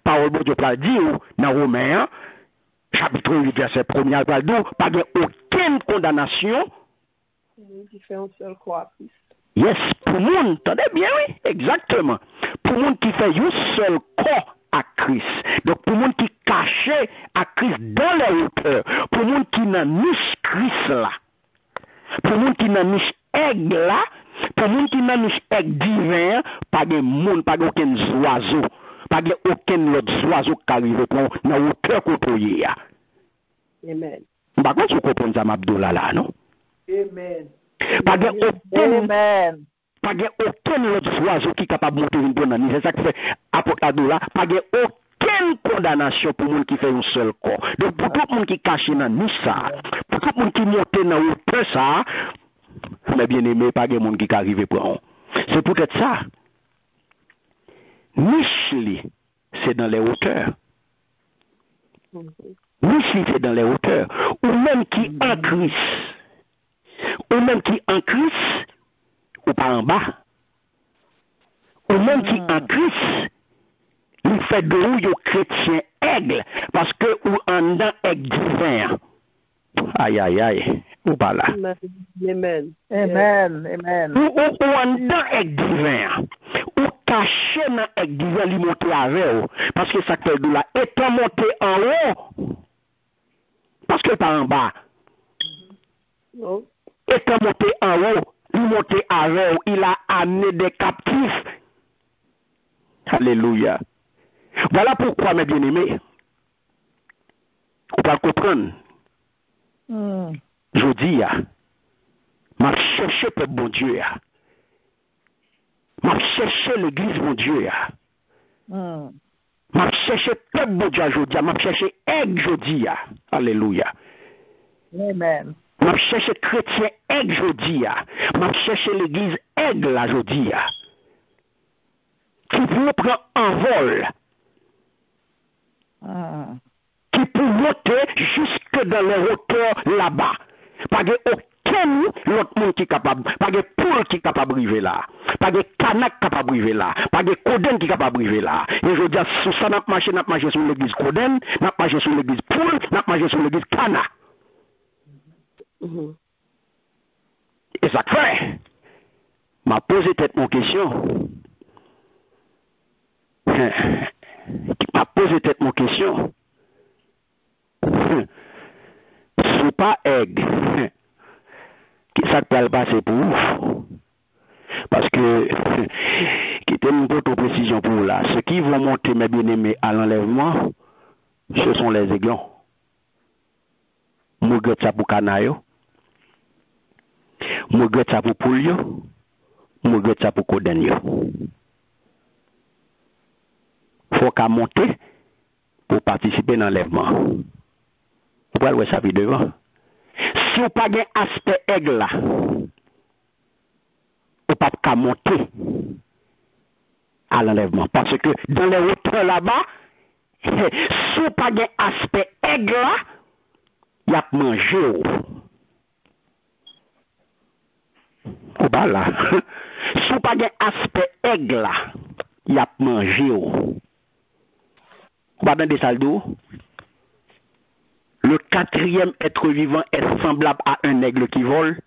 parole de Dieu pour dire, dans Romains, chapitre 8, verset 1er, pas de aucune condamnation. Qui fait un seul croix à Christ. Yes, pour monde, attendez bien, oui, exactement. Pour monde qui fait un seul corps à Christ. Donc, pour monde qui cache à Christ dans les hauteurs. Pour monde qui n'a niche Christ là. Pour monde qui n'a niche aigle là. Pour monde qui n'a niche aigle divin, pas de monde, pas d'aucun oiseau. Pas de aucun autre oiseau qui arrive dans la hauteur qu'on y a. Amen. Par contre, vous comprenez ça, Mabdoula là, non? Amen. Pas de aucun. Amen. Pas de aucun autre oiseau qui est capable de monter une bonne. C'est ça qui fait apôtre là. Pas de aucune condamnation pour les gens qui fait un seul corps. Donc pour tout le monde qui cache dans nous ça, pour tout le monde qui monte dans hauteur ça, mais bien aimé, pas de monde qui arrive pour eux. C'est peut-être ça. Niche, c'est dans les hauteurs. Niche, c'est dans les hauteurs. Ou même qui en Christ. Ou même qui en Christ, ou pas en bas. Ou même qui en Christ, il fait de vous, les chrétiens aigle, parce que ou en dedans aigle divin. Aïe, aïe, aïe, ou pas là. Amen. Amen. Amen. Ou en dedans aigle divin. Ou caché dans aigle divin, lui monter avec vous. Parce que ça fait de là, étant monté en haut, parce que pas en bas. Non. Étant monté en haut, lui monté avec vous, il a amené des captifs. Alléluia. Voilà pourquoi, mes bien-aimés, vous pouvez comprendre. Je dis, m'a cherché pour bon Dieu. M'a cherché l'église mon Dieu. M'a cherché peuple bon Dieu aujourd'hui. M'a cherché aigle aujourd'hui. Alléluia. Amen. M'a cherché chrétien aigle aujourd'hui. M'a cherché l'église aigle aujourd'hui. Qui peut prendre un vol. Qui peut monter jusque dans les hauteurs là-bas. Pas de aucun l'autre monde qui est capable. Pas de poule qui est capable de arriver là. Pas de canac capable de arriver là. Pas de coden qui est capable de arriver là. Et je dis, sous ça, n'a marché sur l'église coden, n'a marché sur l'église poule, n'a marché sur l'église canac. Et ça fait. M'a posé peut-être mon question. M'a posé peut-être mon question. C'est pas aigle. Qui ça peut passer pour vous? Parce que, qui était une autre précision pour vous là. Ceux qui vont monter, mes bien-aimés, à l'enlèvement, ce sont les aiglons. Moi, je ça pour canaille. Moi, je ça pour poule. Moi, je ça pour coden. Faut qu'à monter pour participer dans l'enlèvement. Vous pouvez voir ça devant. Si vous n'avez pas aspect aigle là, vous ne pouvez pas monter à l'enlèvement. Parce que dans les hauteurs là-bas, si vous n'avez pas aspect aigle là, il y a mangé. Ou pas là. Si pas un aspect aigle là, il a mangé. Ou pas dans des salles d'eau. Le quatrième être vivant est semblable à un aigle qui vole.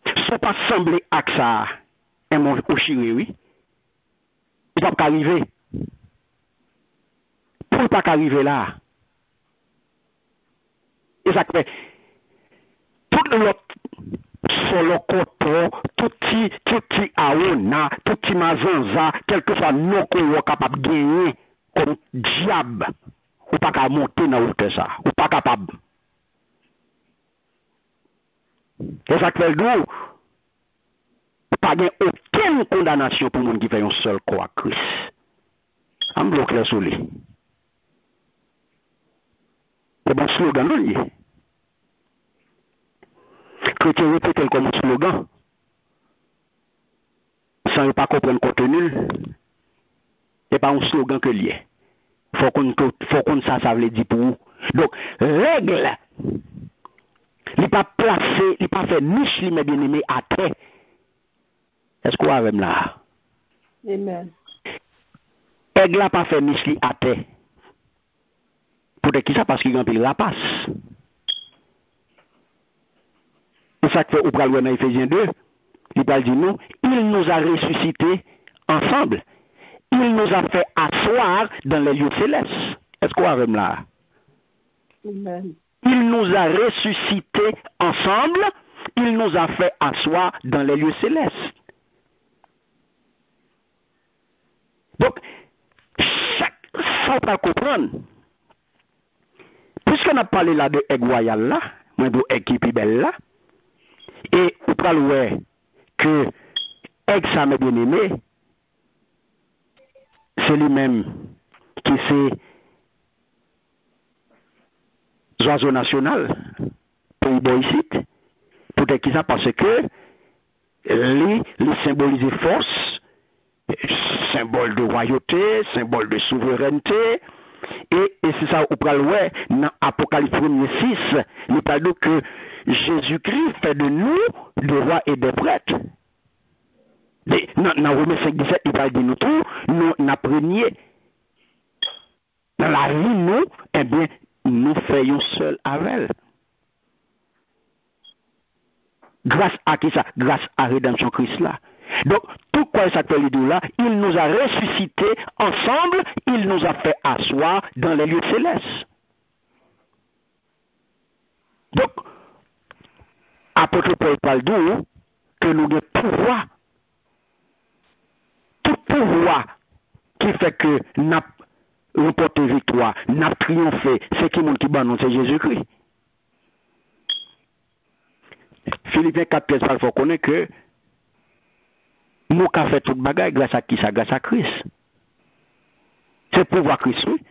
Ce n'est pas semblé à ça. Et mon chiré, oui. Il ne peut pas arriver. Pour ne pas arriver là. Et ça fait tout l'autre solo coton, tout petit aona, tout petit mazanza, quel que soit nos qu'on capable de gagner comme diable, ou pas qu'à monter dans hauteur ça, ou pas capable. Et ça fait d'où pas gain aucune condamnation pour monde qui fait un seul croix Christ. On bloque le soleil. C'est bon slogan non? Chrétien répète comme un slogan. Sans ne pas comprendre le contenu. C'est pas un slogan que lié. Faut qu'on ça veut dire pour vous. Donc, règle, il n'est pas placé, il n'est pas fait niche, mais bien aimé à terre. Est-ce qu'on va même là? Amen. Aigle n'a pas fait niche à terre. Pour qui ça? Parce qu'il remplit la passe. C'est ça que fait au dans Ephésiens 2. Il parle dit nous, il nous a ressuscités ensemble. Il nous a fait asseoir dans les lieux célestes. Est-ce qu'on va même là? Amen. Il nous a ressuscités ensemble. Il nous a fait asseoir dans les lieux célestes. Donc, chaque fois qu'on comprendre, puisqu'on a parlé là de Aigle Royal là, moi de Aigle belle là, et on parle que Aigle ça m'a bien aimé, c'est lui-même qui c'est oiseau national pour ici, peut-être qui ça parce que les symboliser force, symbole de royauté, symbole de souveraineté, et c'est ça au pral dans Apocalypse 1:6, il parle que Jésus-Christ fait de nous des rois et des prêtres. Dans Romains 5:17, il parle de nous tout, nous n'apprenions dans la vie, nous, eh bien, nous faisons seul avec elle. Grâce à qui ça? Grâce à la rédemption Christ là. Donc, tout quoi ça fait les deux là, il nous a ressuscités ensemble, il nous a fait asseoir dans les lieux célestes. Donc, apôtre Paul parle d'où que nous avons pouvoir, tout pouvoir qui fait que nous avons remporté victoire, nous avons triomphé, c'est qui monde qui bat nous, c'est Jésus-Christ. Philippiens 4:13, il faut connaître que nous avons fait toute bagaille grâce à qui ça? Grâce à Christ. C'est pouvoir Christ, oui.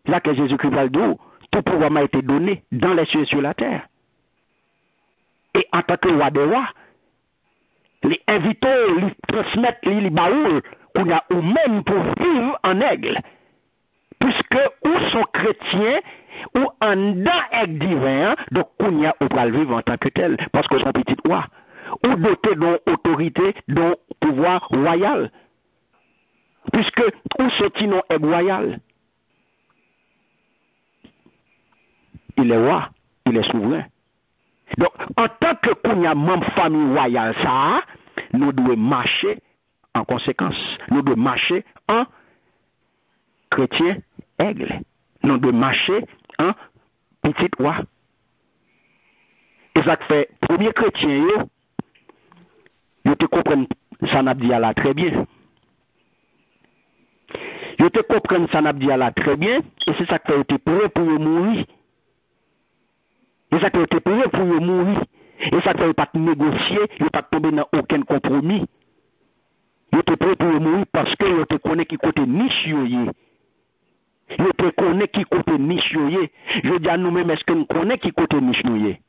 Là que Jésus-Christ va le dire, tout pouvoir m'a été donné dans les cieux et sur la terre. Et en tant que roi des rois, les invitons, les transmettent, les baoul, ou même pour vivre en aigle. Puisque ou sont chrétiens, ou en dans aigle divin, donc on y a ou pas vivre en tant que tel, parce que son petit roi. Ou doté d'une autorité, d'un pouvoir royal. Puisque où ce nom est royal? Il est roi, il est souverain. Donc, en tant que qu'on y a membre famille royale, ça, nous devons marcher en conséquence. Nous devons marcher en chrétien aigle. Nous devons marcher en petit roi. Et ça fait, premier chrétien, yo te comprennent ça n'a dit là très bien. Yo te comprennent ça n'a dit là très bien, et c'est ça que tu es prêt pour mourir. Et ça que tu es prêt pour mourir. Et ça que pas négocier, yo pas tomber dans aucun compromis. Yo te prêt pour mourir parce que yo te connaît qui côté niche yo yé. Yo te connaît qui côté niche yo yé. Je dis à nous-mêmes, est-ce que nous connaît qui côté niche yo yé?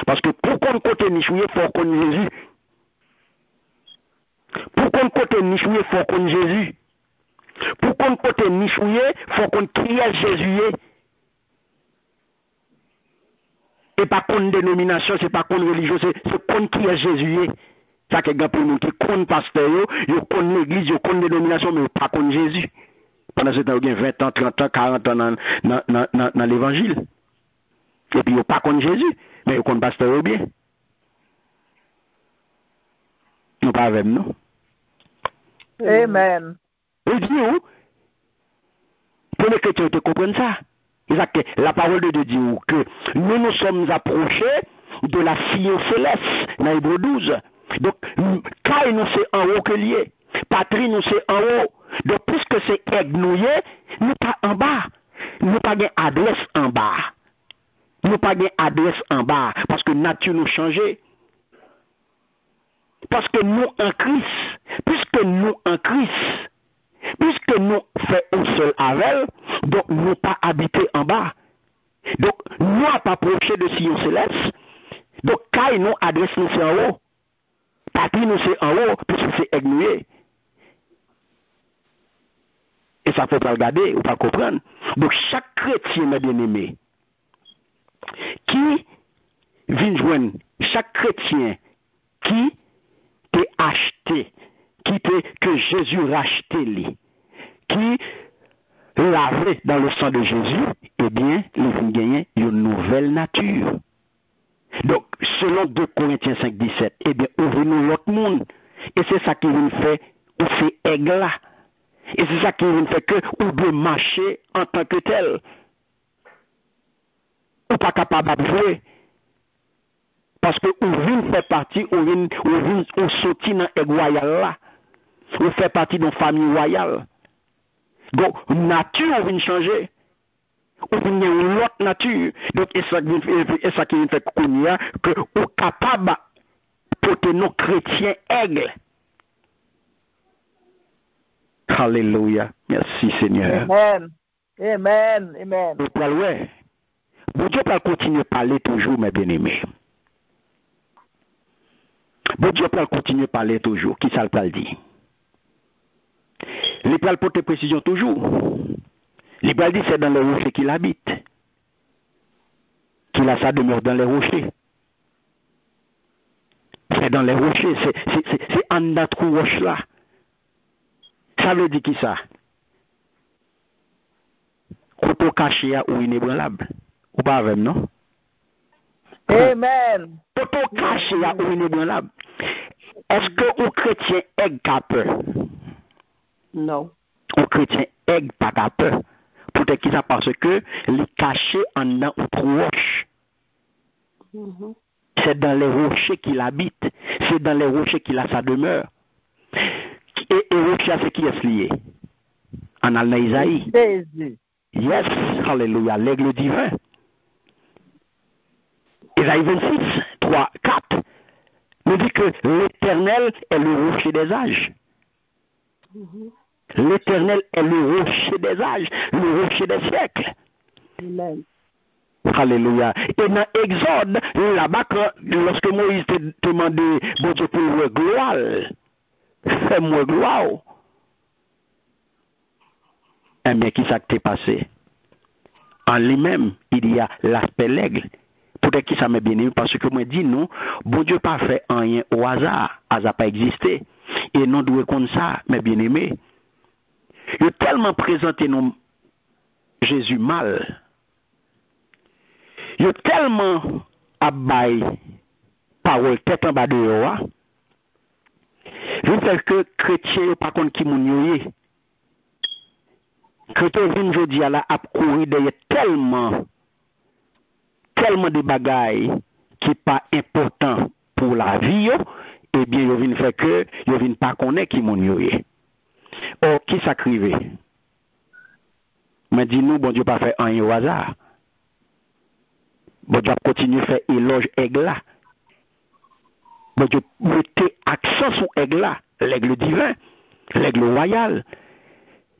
Parce que pour qu'on côté niche yo yé, faut qu'on Jésus. Pour qu'on côté niche yo yé, faut qu'on Jésus. Pour qu'on côté niche yo yé, faut qu'on crie Jésus yé. Et pas contre dénomination, c'est pas contre religion, c'est contre qui est Jésus. Ça que pour nous qui contre pasteur, yo contre l'église, yo contre dénomination, mais pas contre Jésus. Pendant ce temps, il y a 20 ans, 30 ans, 40 ans dans l'évangile. Et puis, il n'y a pas contre Jésus, mais il y a contre pasteur bien. Nous pas avec nous. Amen. Et puis, pour les chrétiens, tu comprends ça? La parole de Dieu dit que nous nous sommes approchés de la Sion céleste, dans Hébreux 12. Donc, quand nous c'est en haut que lié, patrie nous c'est en haut. Donc, puisque c'est aignouillé, nous pas en bas. Nous pas gain adresse en bas. Nous pas gain adresse en bas. Parce que nature nous changeait. Parce que nous en Christ, puisque nous en Christ, puisque nous faisons seul avec, donc nous pas habiter en bas. Donc, nous pas approché de Sion céleste. Donc, quand nous adresse nous c'est en haut. Patrie nous c'est en haut, puisque c'est aignouillé. Et ça ne faut pas regarder ou pas comprendre. Donc, chaque chrétien, mes bien-aimés, qui vient joindre, chaque chrétien qui t'est acheté, que Jésus racheté lui, qui lavé dans le sang de Jésus, eh bien, il vient gagner une nouvelle nature. Donc, selon 2 Corinthiens 5, 17, eh bien, ouvrez-nous l'autre monde. Et c'est ça qui nous fait, ou fait aigle là. Et c'est ça qui nous fait que on doit marcher en tant que tel. Ou pas capable de jouer. Parce que on vient faire partie, on sortit dans l'aigle royal là. On fait partie d'une famille royale. Donc, nature vient changer. On vient une autre nature. Donc, et ça qui nous fait qu'on y a, que on est capable de porter nos chrétiens aigles. Alléluia. Merci Seigneur. Amen. Amen. Amen. Bon Dieu peut continuer à parler toujours, mes bien-aimés. Bon Dieu peut continuer à parler toujours. Qui ça le dit? Les plans portent précision toujours. Les plans dit c'est dans les rochers qu'il habite. Qu'il a sa demeure dans les rochers. C'est dans les rochers. C'est en notre roche là. Ça veut dire qui ça? Koto caché ou inébranlable. Ou pas avec non? Amen. Koto caché ou inébranlable. Est-ce que un chrétien est peur? Non. Un chrétien est pas peur. Peut-être qu'il ça parce que il est caché en dans une roche. C'est dans les rochers qu'il habite. C'est dans les rochers qu'il a sa demeure. Et rocher, c'est qui est lié? En Alna Isaïe. Jésus. Yes, alléluia, l'aigle divin. Isaïe 26, 3, 4, nous dit que l'Éternel est le rocher des âges. L'Éternel est le rocher des âges, le rocher des siècles. Amen. Alléluia. Et dans Exode, là-bas, lorsque Moïse te demandait, bon Dieu, pour le gloire, fais-moi gloire. Eh bien, qui ça t'est passé? En lui-même, il y a l'aspect l'aigle. Peut-être qui ça m'a bien aimé, parce que moi dis non, bon Dieu pas fait rien au hasard pas existé. Et non doit comme ça, mais bien aimé. Il a tellement présenté nous Jésus mal. Il a tellement abaye parole tête en bas de roi. Je veux dire que chrétien pas contre qui moun yoye. Chrétien vient aujourd'hui à la a courir derrière tellement de bagailles qui pas important pour la vie, eh bien, il vient faire que il vient pas connaître qui moun yoye. Or, qui s'acrive? Mais dis-nous, bon Dieu pas fait un au hasard. Bon Dieu continue à faire éloge aigle là. Bon Dieu mettez accent sur aigle là, l'aigle divin, l'aigle royal.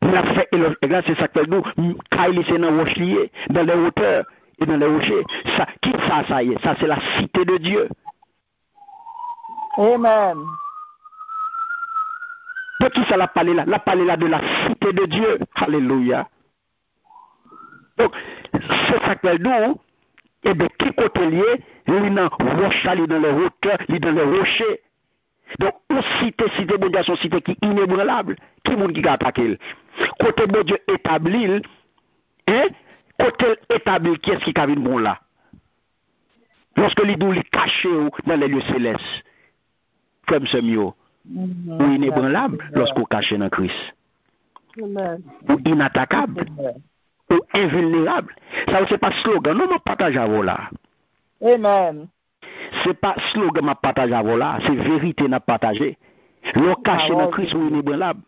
Il a fait éloge aigle là, c'est ça que nous, quand il est dans les rochers, dans les hauteurs et dans les rochers, ça, qui ça y est, ça c'est la cité de Dieu. Amen. De qui ça l'a parlé là? L'a parlé là de la cité de Dieu. Alléluia. Donc, c'est ça que nous, eh bien, qui côté lié, il dans roche, il dans les hauteurs, il dans les rochers. Donc, une cité bon Dieu, son cité qui est inébranlable. Qui monde qui a attaqué? Côté bon Dieu établi, hein? Côté établi, qui est-ce qui a vu bon là? Lorsque l'idou est caché dans les lieux célestes, comme ce mieux, ou inébranlable, lorsqu'on caché dans Christ. Amen. Ou inattaquable, ou invulnérable. Ça, c'est pas slogan, non, je partage à vous là. Amen. C'est pas slogan, je partage à vous là, c'est vérité, n'a partagé. L'on caché dans Christ, ou inébranlable.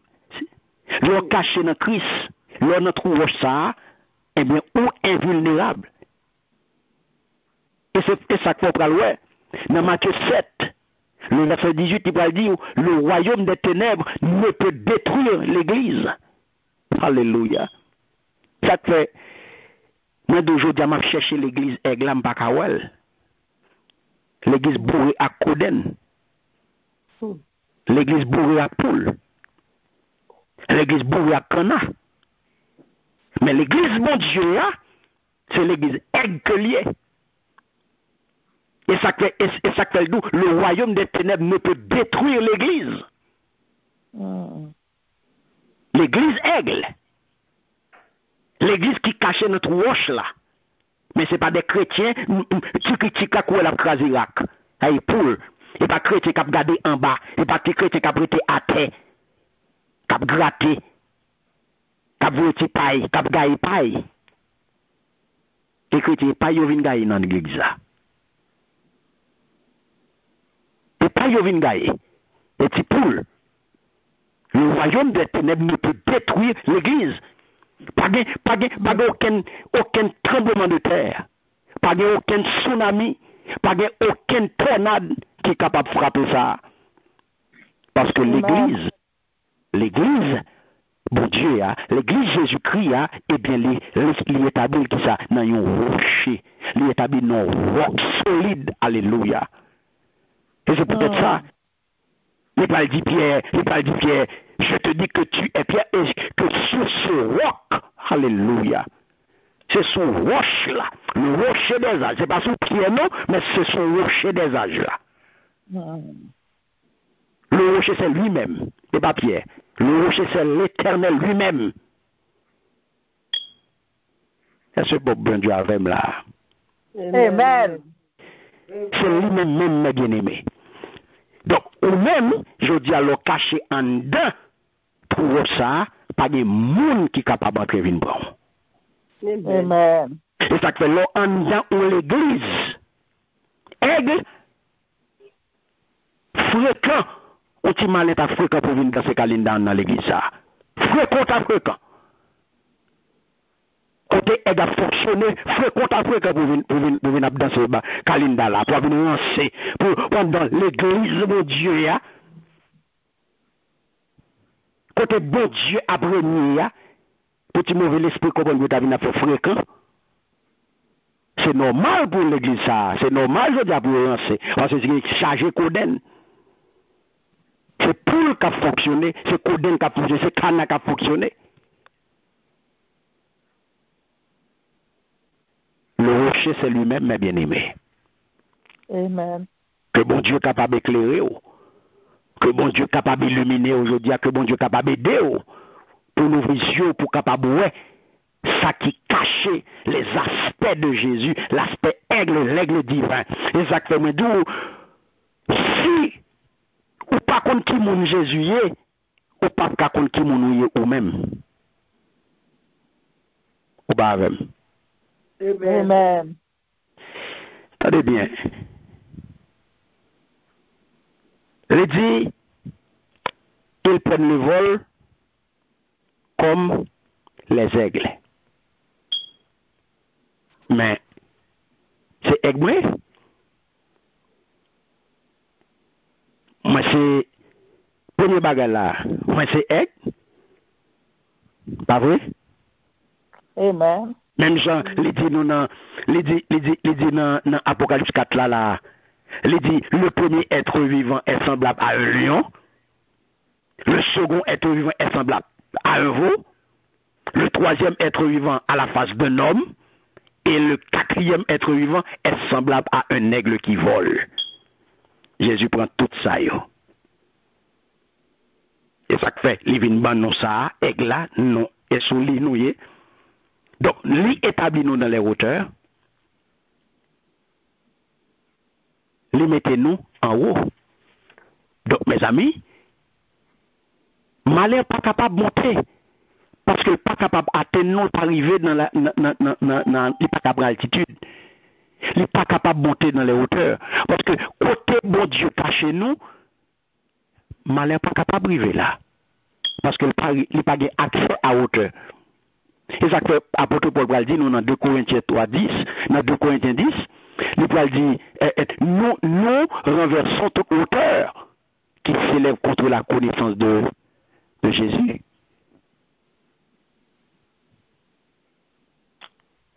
L'on caché dans Christ, l'on trouve ça, eh bien, ou invulnérable. Et c'est ça qu'il faut prendre. Dans Matthieu 7, le verset 18, il va dire, le royaume des ténèbres ne peut détruire l'église. Alléluia. Ça fait, moi d'aujourd'hui, je cherché l'église Eglam Bakawel. L'église bourrée à Koden. L'église bourrée à Poul. L'église bourrée à Kana. Mais l'église, mon Dieu, c'est l'église Egkelier. Et ça fait le royaume des ténèbres ne peut détruire l'église. L'église aigle. L'église qui cachait notre roche là. Mais ce n'est pas des chrétiens qui critiquent à quoi la crase Irak. Et pour. Et pas chrétiens qui ont gardé en bas. Et pas des chrétiens qui ont été à terre. Qui ont gratté. Qui ont voté paille. Qui ont gaillé paille. Les chrétiens, pas ils viennent gailler dans l'église là. Et pas ils viennent gailler. Et c'est pour. Le royaume des ténèbres ne peut détruire l'église. Pas aucun tremblement de terre. Pas aucun tsunami. Pas aucun tornade qui est capable de frapper ça. Parce que l'église, bon Dieu, l'église Jésus-Christ, eh bien, il établit qui ça dans un rocher. Il établit dans un roc solide. Alléluia. Et c'est peut-être ça. Il parle dit Pierre, je te dis que tu es Pierre et que sur ce roc, alléluia, c'est son roche là, le rocher des âges, c'est pas son Pierre non, mais c'est son rocher des âges là. Le rocher c'est lui-même, et pas Pierre. Le rocher c'est l'Éternel lui-même. Est-ce que bon Dieu avec là? Amen. C'est lui-même, mes bien-aimés. Donc, ou même, je dis à le cacher en dedans, pour ça, pas de monde qui est capable d'entrer vin bon. Amen. Et ça fait là, en dedans, ou l'église, aigle, fréquent, ou tu mal est fréquent pour venir dans ce calendrier dans l'église, ça. Fréquent. Côté aide à fonctionner, fréquent pour venir dans ce calendrier là, pour venir lancer, pour dans l'église, mon Dieu, ya. Côté bon Dieu à premier, petit mauvais l'esprit qu'on veut venir faire fréquent. C'est normal pour l'église ça, c'est normal je dis pour lancer, parce que c'est chargé Coden. C'est pour qu'a fonctionné, c'est Coden qui a fonctionné, c'est Cana qui a fonctionné. Le rocher, c'est lui-même, mes bien-aimés. Amen. Que bon Dieu est capable d'éclairer, que bon Dieu est capable d'illuminer aujourd'hui, que bon Dieu est capable d'aider pour nous yeux, pour capable ouais, ça qui cachait les aspects de Jésus, l'aspect aigle, l'aigle divin. Exactement. D'où, si ou pas contre qui mon Jésus est, ou pas contre qui mon est ou même. Ou pas avec. Amen. Attendez bien. Il dit, ils prennent le vol comme les aigles. Mais, c'est aigle. Moi, c'est, premier bagage là, moi, c'est aigle. Pas vrai? Amen. Même Jean, il dit dans Apocalypse 4 là, il dit, le premier être vivant est semblable à un lion, le second être vivant est semblable à un veau, le troisième être vivant à la face d'un homme, Et le quatrième être vivant est semblable à un aigle qui vole. Jésus prend tout ça, yo. Et ça fait, li vin ban non ça, aigle là, non, et sous li nou ye. Donc, li établit nous dans les hauteurs, li mettez nous en haut. Donc, mes amis, malheur pas capable de monter. Parce que pas capable d'atteindre, pas arriver dans la, il n'est pas capable d'altitude. Il n'est pas capable de monter dans les hauteurs. Parce que côté bon Dieu caché nous, malheur pas capable d'arriver là. Parce qu'il n'a pas accès à hauteur. Et ça fait, apôtre Paul va dire, nous dans 2 Corinthiens 3, 10, dans 2 Corinthiens 10, il va dire, nous renversons toute hauteur qui s'élève contre la connaissance de Jésus.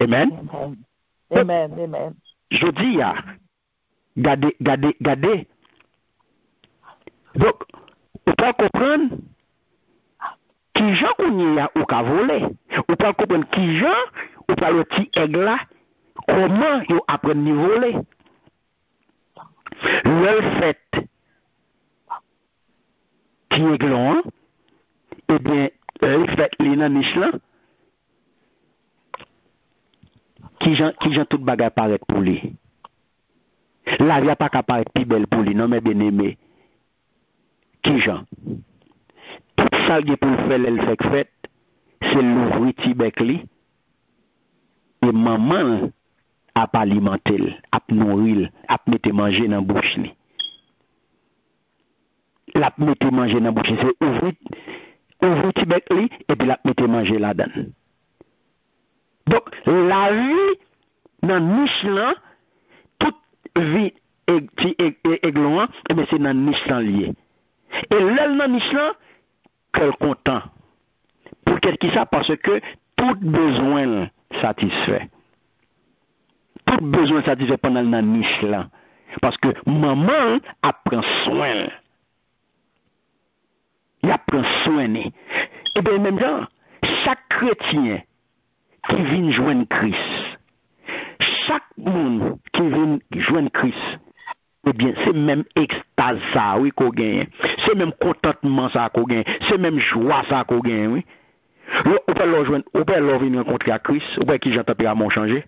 Amen. Amen. Amen. Je dis, gardez. Donc, vous pouvez comprendre qui gens qu'on y a ou qu'a volé. Vous pouvez comprendre qui gens ou pas le petit aigle là, comment ils apprennent à voler. Le fait qui est gland, eh bien, le fait les nan niche là, qui gens tout bagage paraître pour lui. La vie pas qu'à paraître plus belle pour lui, non mais bien aimé. Qui gens? Tout ça qui pour faire le fait, c'est l'ouvrir tibek li. Et maman a pas alimenter, a nourrir, a mettre manger dans bouche li. La mettre manger dans bouche, c'est ouvrir tibek li et puis la mettre manger là-dedans. Donc, la vie, dans niche là, toute vie aiglon, mais c'est dans niche là lié. Et l'elle dans niche là, qu'elle content. Pour quelque ça, parce que tout besoin satisfait. Tout besoin satisfait pendant la niche là. Parce que maman apprend soin. Il apprend soin. Et bien, même temps, chaque chrétien qui vient joindre Christ, chaque monde qui vient joindre Christ, eh bien, c'est même extase ça, oui, qu'on gagne. C'est même contentement ça qu'on gagne. C'est même joie ça qu'on gagne, oui. On peut leur joindre, on peut leur venir rencontrer à Christ, on peut qui j'entends à mon changer.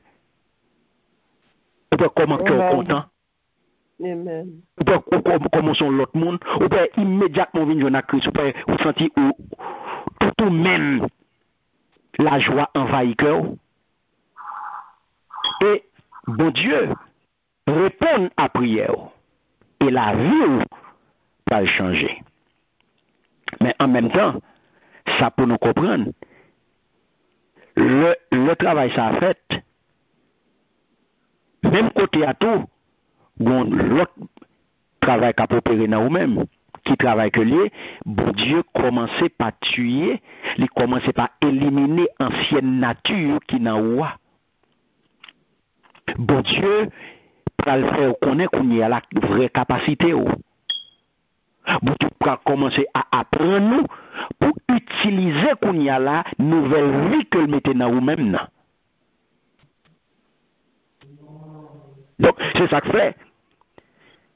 On peut comment cœur content. Amen. On peut commencer l'autre monde, on peut immédiatement venir joindre à Christ, on peut sentir tout même la joie envahit cœur. Et bon Dieu répond à prière. Et la vie va changer. Mais en même temps, ça pour nous comprendre, le travail ça a fait, même côté à tout, l'autre travail qu'a opéré dans nous-mêmes, qui travaille que lui, bon Dieu commençait par tuer, il commençait par éliminer ancienne nature qui n'a pas. Bon Dieu, pour le faire connaître qu'on y a la vraie capacité. Bon Dieu, pour commencer à apprendre nous, pour utiliser qu'on y a la nouvelle vie que le mettez dans nous-mêmes. Donc, c'est ça que fait.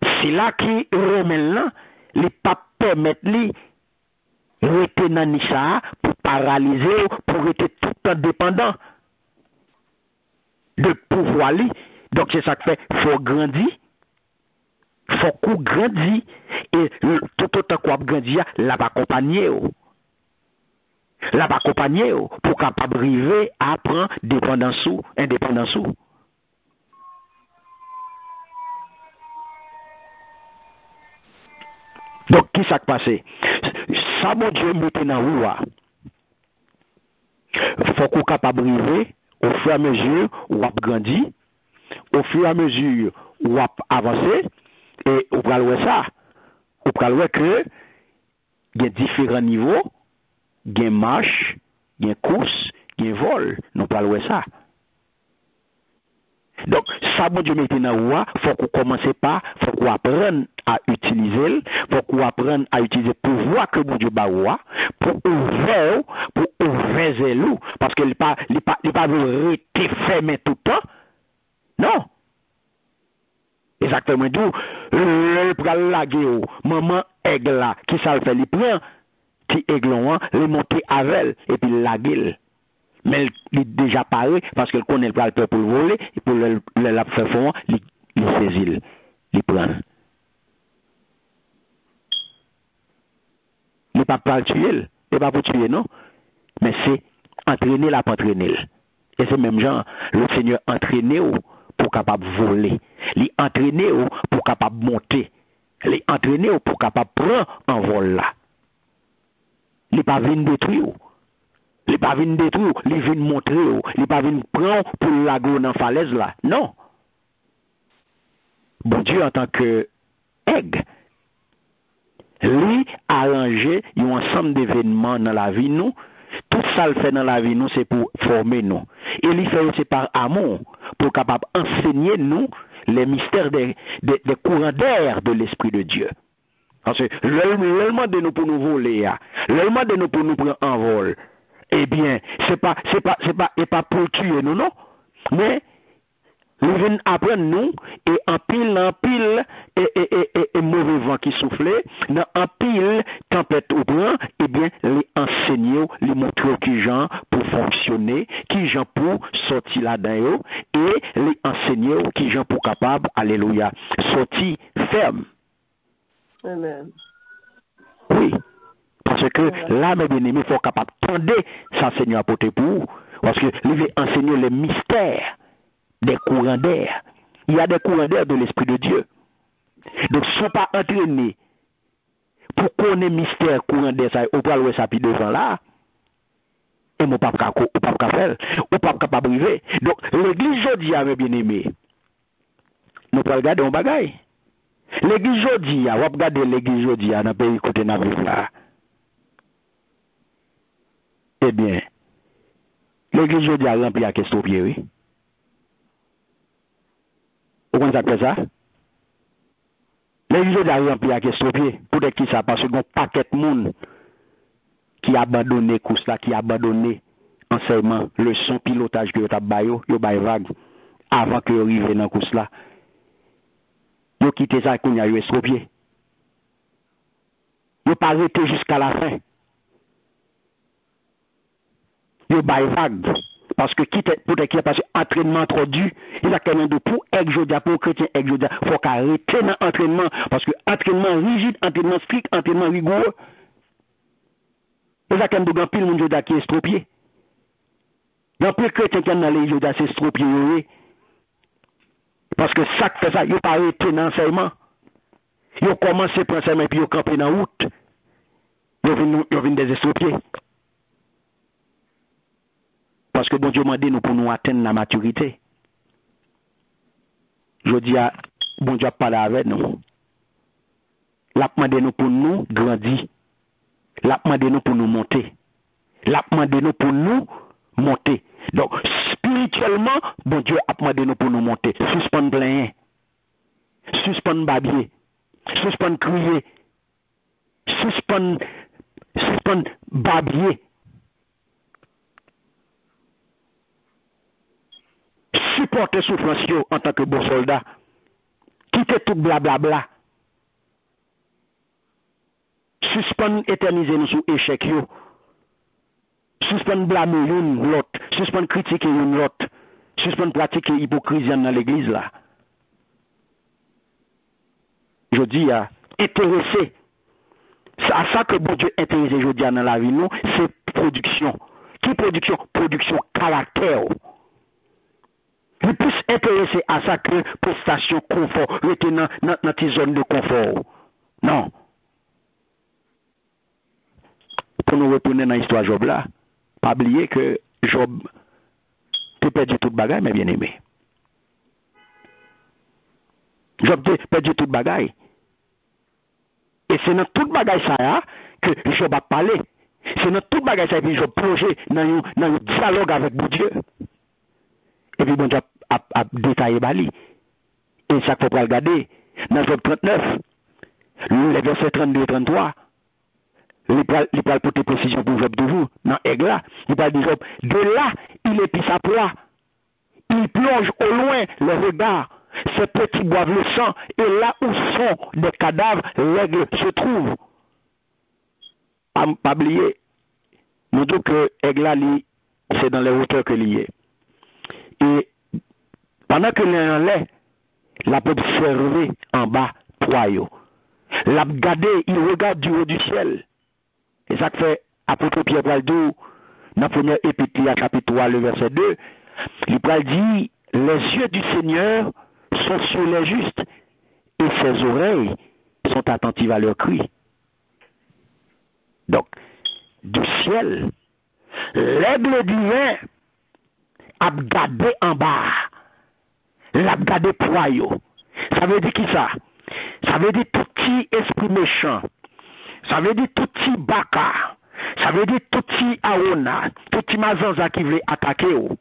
C'est là qui remet là, les papes permettent de rester dans Nisha pour paralyser, pour être tout le temps dépendant de pouvoir. Donc c'est ça que fait, il faut grandir, il faut qu'on grandisse, et tout autant qu'on grandir, là va accompagner. Là va accompagner pour capable arriver à apprendre dépendance ou indépendance. Donc, qui s'est passé? Ça, mon Dieu, mettez dans vous. Il faut qu'on soit capable d'arriver au fur et à mesure où on grandit, au fur et à mesure où on avance, et on va voir ça. On va voir que il y a différents niveaux, il y a marche, il y a course, il y a vol. Nous allons voir ça. Donc, ça, mon Dieu, maintenant, il faut qu'on commence par, il faut qu'on apprenne à utiliser, il faut qu'on apprenne à utiliser le pouvoir que mon Dieu va pour ouvert zélou, parce qu'il pas rester fermé tout le temps. Non. Exactement tout. Le pral laguer maman aigle là, qui ça le fait, il prend petit aiglon, il monter avec et puis il laguer. Mais il est déjà paré parce qu'il connaît le pral pour le voler, et pour le faire fond, il saisit, il prend. Il n'est pas pour le tuer, il n'est pas pour tuer, non. Mais c'est entraîner la pour entraîner. Et c'est même genre, le Seigneur entraîner pour capable voler. Il entraîner pour capable monter. Il entraîner pour capable prendre un vol là. Il n'est pas venu détruire. Il n'est pas venu détruire, il vient montrer. Il n'est pas venu prendre pour l'ago dans la falaise là. Non. Bon Dieu en tant que aigle, lui arranger un ensemble d'événements dans la vie nous. Tout ça le fait dans la vie nous c'est pour former nous. Et il fait aussi par amour pour capable enseigner nous les mystères des courants d'air de l'Esprit de Dieu. Parce que l'ellement de nous pour nous voler, l'ellement de nous pour nous prendre un vol, eh bien, c'est pas pour tuer nous, non, mais nous venons apprendre nous et en pile et mauvais vent qui soufflait, dans en pile tempête au blanc, eh bien les enseigner, les montrer qui gens pour fonctionner, qui gens pour sortir là-dedans et les enseigner qui gens pour capable, alléluia, sortir ferme. Amen. Oui. Parce que là, mes bien-aimés, il faut capable tendre ça, Seigneur, apporter pour vous. Parce que lui veut enseigner les mystères des courants d'air. Il y a des courants d'air de l'Esprit de Dieu. Donc, si on pas entraîné pour connaître mystère courant d'air, ça, on peut aller ça puis devant là. Et mon papa pas faire, ou pas capable arriver. Donc, l'église aujourd'hui, mes bien-aimés, nous pouvons regarder un bagage. L'église aujourd'hui, on va regarder l'église aujourd'hui dans le pays côté n'a là. Eh bien, l'église aujourd'hui a rempli à question pied, oui. Vous comprenez ça? L'église aujourd'hui a rempli à question pied. Pour être qui ça? Parce qu'il y a un paquet de monde qui a abandonné course là, qui a abandonné enseignement, leçon, pilotage que vous avez baillé, vous avez vague, avant que vous arriviez dans la course là. Vous quittez ça qu'on y a eu estropié. Vous pas arrêté jusqu'à la fin. Vous baillez vague. Parce que pour qui parce que entraînement trop dur, il a quand même de pour exodia, pour chrétien exodia, il faut qu'arrêter dans l'entraînement. Parce que entraînement rigide, entraînement strict, entraînement rigoureux. Il a quand même de pile monde qui est estropié. Dans plus chrétien qui est dans les jodas, c'est estropié. Parce que ça fait ça, il n'a pas arrêté dans l'enseignement. Il a commencé à prendre ça, puis il a campé dans la route. Il a venu des estropiés. Parce que bon Dieu m'a dit nous pour nous atteindre la maturité. Je dis à bon Dieu parler avec nous. L'a demandé nous pour nous grandir. L'a demandé nous pour nous monter. L'a demandé nous pour nous monter. Donc spirituellement, bon Dieu a demandé nous pour nous monter. Suspendre plein. Suspendre babier. Suspendre crier. Suspendre babier. Supporter souffrance en tant que bon soldat. Quitter tout blablabla. Suspendre éterniser nous sous échec yo. Suspendre blâmer une l'autre. Suspendre critiquer une l'autre. Suspendre pratiquer hypocrisie dans l'église là. Je dis à intéresser. C'est à ça que bon Dieu intéressé je dis dans la vie nous, c'est production. Qui production? Production caractère. Il est plus intéressé à ça que prestation confort, retenant dans notre zone de confort. Non. Pour nous retourner dans l'histoire de Job là, pas oublier que Job a perdu toute bagaille, mais bien aimé. Job a perdu toute bagaille. Et c'est dans toute bagaille ça que Job a parlé. C'est dans toute bagaille ça que Job plongé dans un dialogue avec bon Dieu. Et puis bon Dieu a détaillé Bali. Et ça qu'il faut regarder dans Job 39, le verset 32 et 33. il va porter précision pour Job toujours, dans aigle là, il va dire Job, de là, il épie sa proie, il plonge au loin le regard, ces petits boivent le sang, et là où sont des cadavres, l'aigle se trouve. Pas oublier, nous disons que aigle là, c'est dans les hauteurs que l'il est. Et pendant que l'un l'a observé en bas, proie. L'a regardé, il regarde du haut du ciel. Et ça fait, apôtre Pierre Paldou, dans la première épître, chapitre 3, le verset 2, il dit, les yeux du Seigneur sont sur les justes, et ses oreilles sont attentives à leurs cris. Donc, du ciel, l'aigle divin a regardé en bas, l'a regardé proie. Ça veut dire qui ça? Ça veut dire tout petit esprit méchant. Ça veut dire tout petit baka. Ça veut dire tout petit aona. Tout petit mazanza qui veut attaquer nous.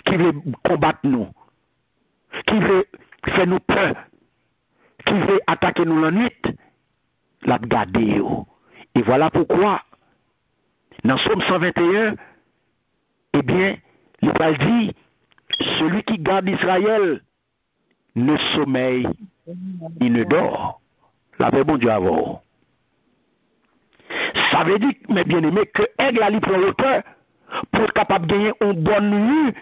Qui veut combattre nous. Qui veut faire nous peur. Qui veut attaquer nous la nuit. L'a regardé. Et voilà pourquoi, dans Somme 121, eh bien, il dit, celui qui garde Israël ne sommeille, il ne dort. La paix, bon Dieu, avant. Ça veut dire, mes bien-aimés, que aigle a li prend hauteur pour être capable de gagner une bonne vue,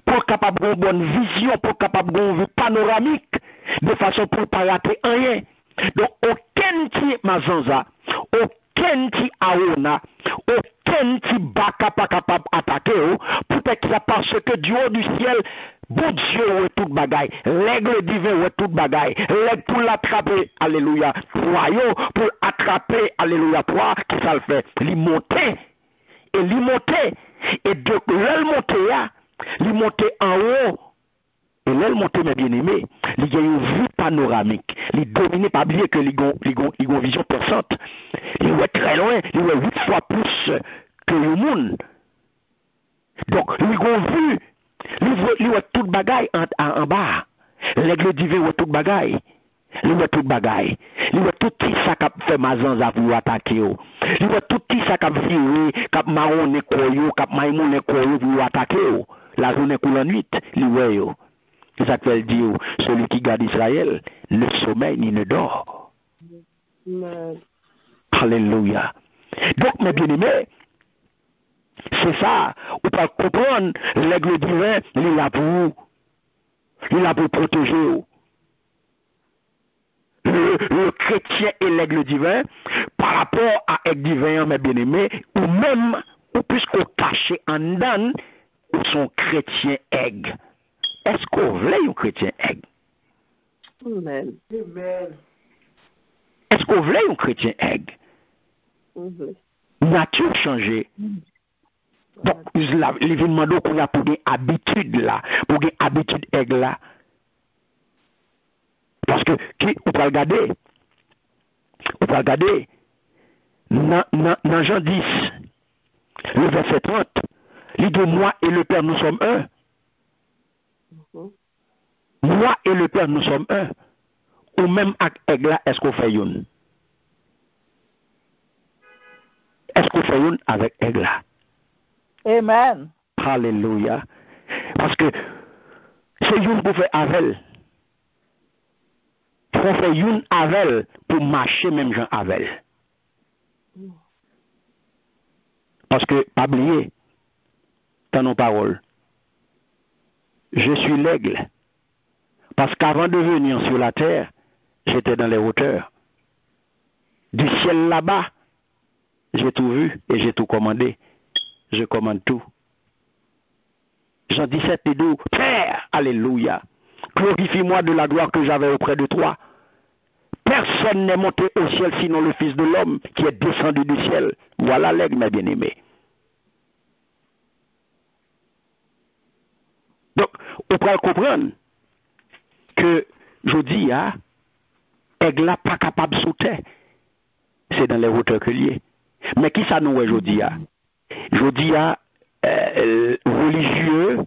pour être capable de gagner une bonne vision, pour être capable de gagner une vue panoramique, de façon pour ne pas rater rien. Donc, aucun petit mazanza, aucun petit aona, aucun petit baka pas capable d'attaquer, peut-être ça parce que du haut du ciel, bon Dieu, tout bagaille, l'aigle divin, tout bagaille, l'aigle pour l'attraper, alléluia, pour attraper, alléluia, qui ça le fait, l'y monter, et de l'elle monter en haut, et l'elle monter, mes bien-aimés, il y a une vue panoramique, il domine, pas oublier que il y a une vision perçante, il est très loin, il est 8 fois plus que le monde. Donc, il y a une vue, il y a tout bagaille en bas. L'aigle divin voit tout bagaille. Il voit tout bagaille. Il voit tout qui ça qui fait mazanza pour attaquer. Il voit tout qui ça qui viré, qui marronné koyo, qui maïmoune koyo pour attaquer. La journée ou la nuit, il voit. C'est ça qu'elle dit, celui qui garde Israël ne sommeille ni ne dort. Alléluia. Donc, mes bien-aimés, c'est ça, ou pas comprendre, l'aigle divin, il est là pour protéger. Le chrétien et l'aigle divin, par rapport à l'aigle divin, mes bien-aimés, ou même, ou puisqu'on cache en dedans, ou son chrétien aigle. Est-ce qu'on voulait un chrétien aigle? Amen. Amen. Est-ce qu'on voulait un chrétien aigle? Nature changée. Donc, l'événement qu'on a pour une habitude là, pour une habitude aigle là. Parce que, on peut regarder, dans Jean 10, le verset 30, il dit, moi et le Père, nous sommes un. Moi et le Père, nous sommes un. Ou même avec aigle là, est-ce qu'on fait une? Est-ce qu'on fait une avec aigle là? Amen. Alléluia. Parce que c'est une pour faire avec. On fait une avec pour marcher même gens avec. Parce que, pas oublier, dans nos paroles, je suis l'aigle. Parce qu'avant de venir sur la terre, j'étais dans les hauteurs. Du ciel là-bas, j'ai tout vu et j'ai tout commandé. Je commande tout. Jean 17 et 12, Père, alléluia, glorifie-moi de la gloire que j'avais auprès de toi. Personne n'est monté au ciel sinon le Fils de l'homme qui est descendu du ciel. Voilà l'aigle, mes bien-aimés. Donc, on peut comprendre que je dis, aigle là pas capable de sauter. C'est dans les hauteurs que lié. Mais qui ça nous est, je dis, religieux,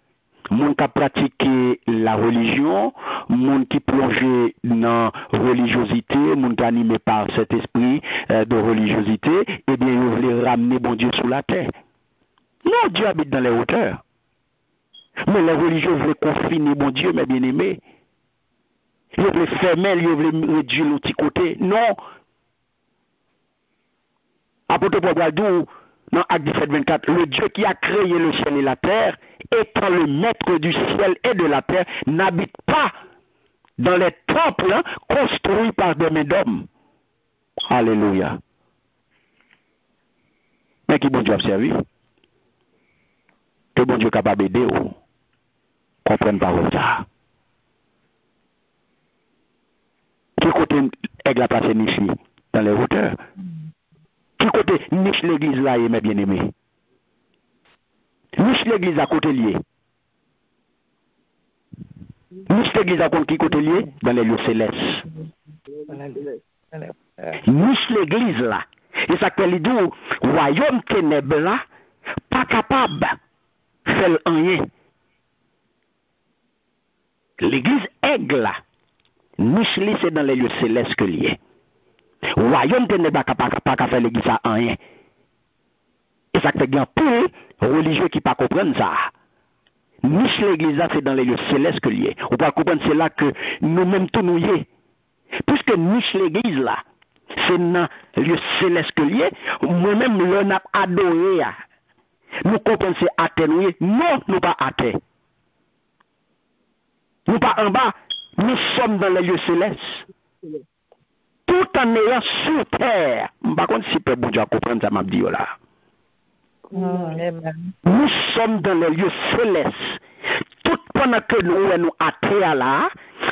Moun qui pratique la religion, moun qui plongé dans religiosité, moun qui animé par cet esprit de religiosité, eh bien, ils voulaient ramener bon Dieu sur la terre. Non, Dieu habite dans les hauteurs. Mais les religieux voulaient confiner bon Dieu, mes bien-aimés. Ils voulaient fermer, ils voulaient réduire le petit côté. Non. Apôtre Paul va dire dans Acte 17, 24, le Dieu qui a créé le ciel et la terre, étant le maître du ciel et de la terre, n'habite pas dans les temples construits par des mains d'hommes. Alléluia. Mais qui bon Dieu a servi? Que bon Dieu est capable d'aider ou comprendre parole ça. Qui côté aigle a passé niche dans les hauteurs? Qui côté niche l'église là, mes bien-aimés? Niche l'église à côté lié. Niche l'église à qui côté lié? Dans les lieux célestes. Niche l'église là. Et ça fait dit royaume ténèbres là, pas capable de faire rien. L'église aigle là, niche c'est dans les lieux célestes que lié. Royaume ténèbres pas capable faire l'église à rien. Et ça fait bien peu religieux qui pas comprendre ça. Niche l'église là, c'est dans les lieux célestes que lié. On peut comprendre c'est là que nous-mêmes tout nous y est. Puisque niche l'église là, c'est dans le lieu céleste que lié, moi-même l'on a adoré. Nous comprenons c'est athée. Non, nous pas athée. Nous pas en bas, nous sommes dans les lieux célestes. Tout en ayant sur terre. Par contre, si peut bon Dieu comprendre ça m'a dit là. Nous sommes dans les lieux célestes. Tout pendant que nous athées là,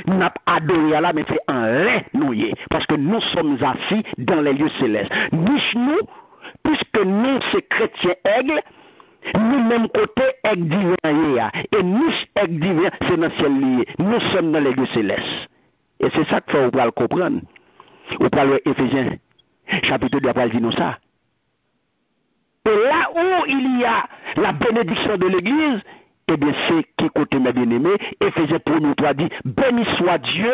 nous avons adoré là, mais c'est en l'air nous y est. Parce que nous sommes assis dans les lieux célestes. Nous, puisque nous, c'est chrétiens aigles, nous même côté aigle divin. Et nous, aigle divin, c'est dans le ciel lié. Nous sommes dans les lieux célestes. Et c'est ça qu'il faut le comprendre. Vous parlez Éphésiens, chapitre 2, après, il dit nous ça. Et là où il y a la bénédiction de l'Église, eh bien c'est qui côté mes bien-aimés, Éphésiens 1:3 dit, béni soit Dieu,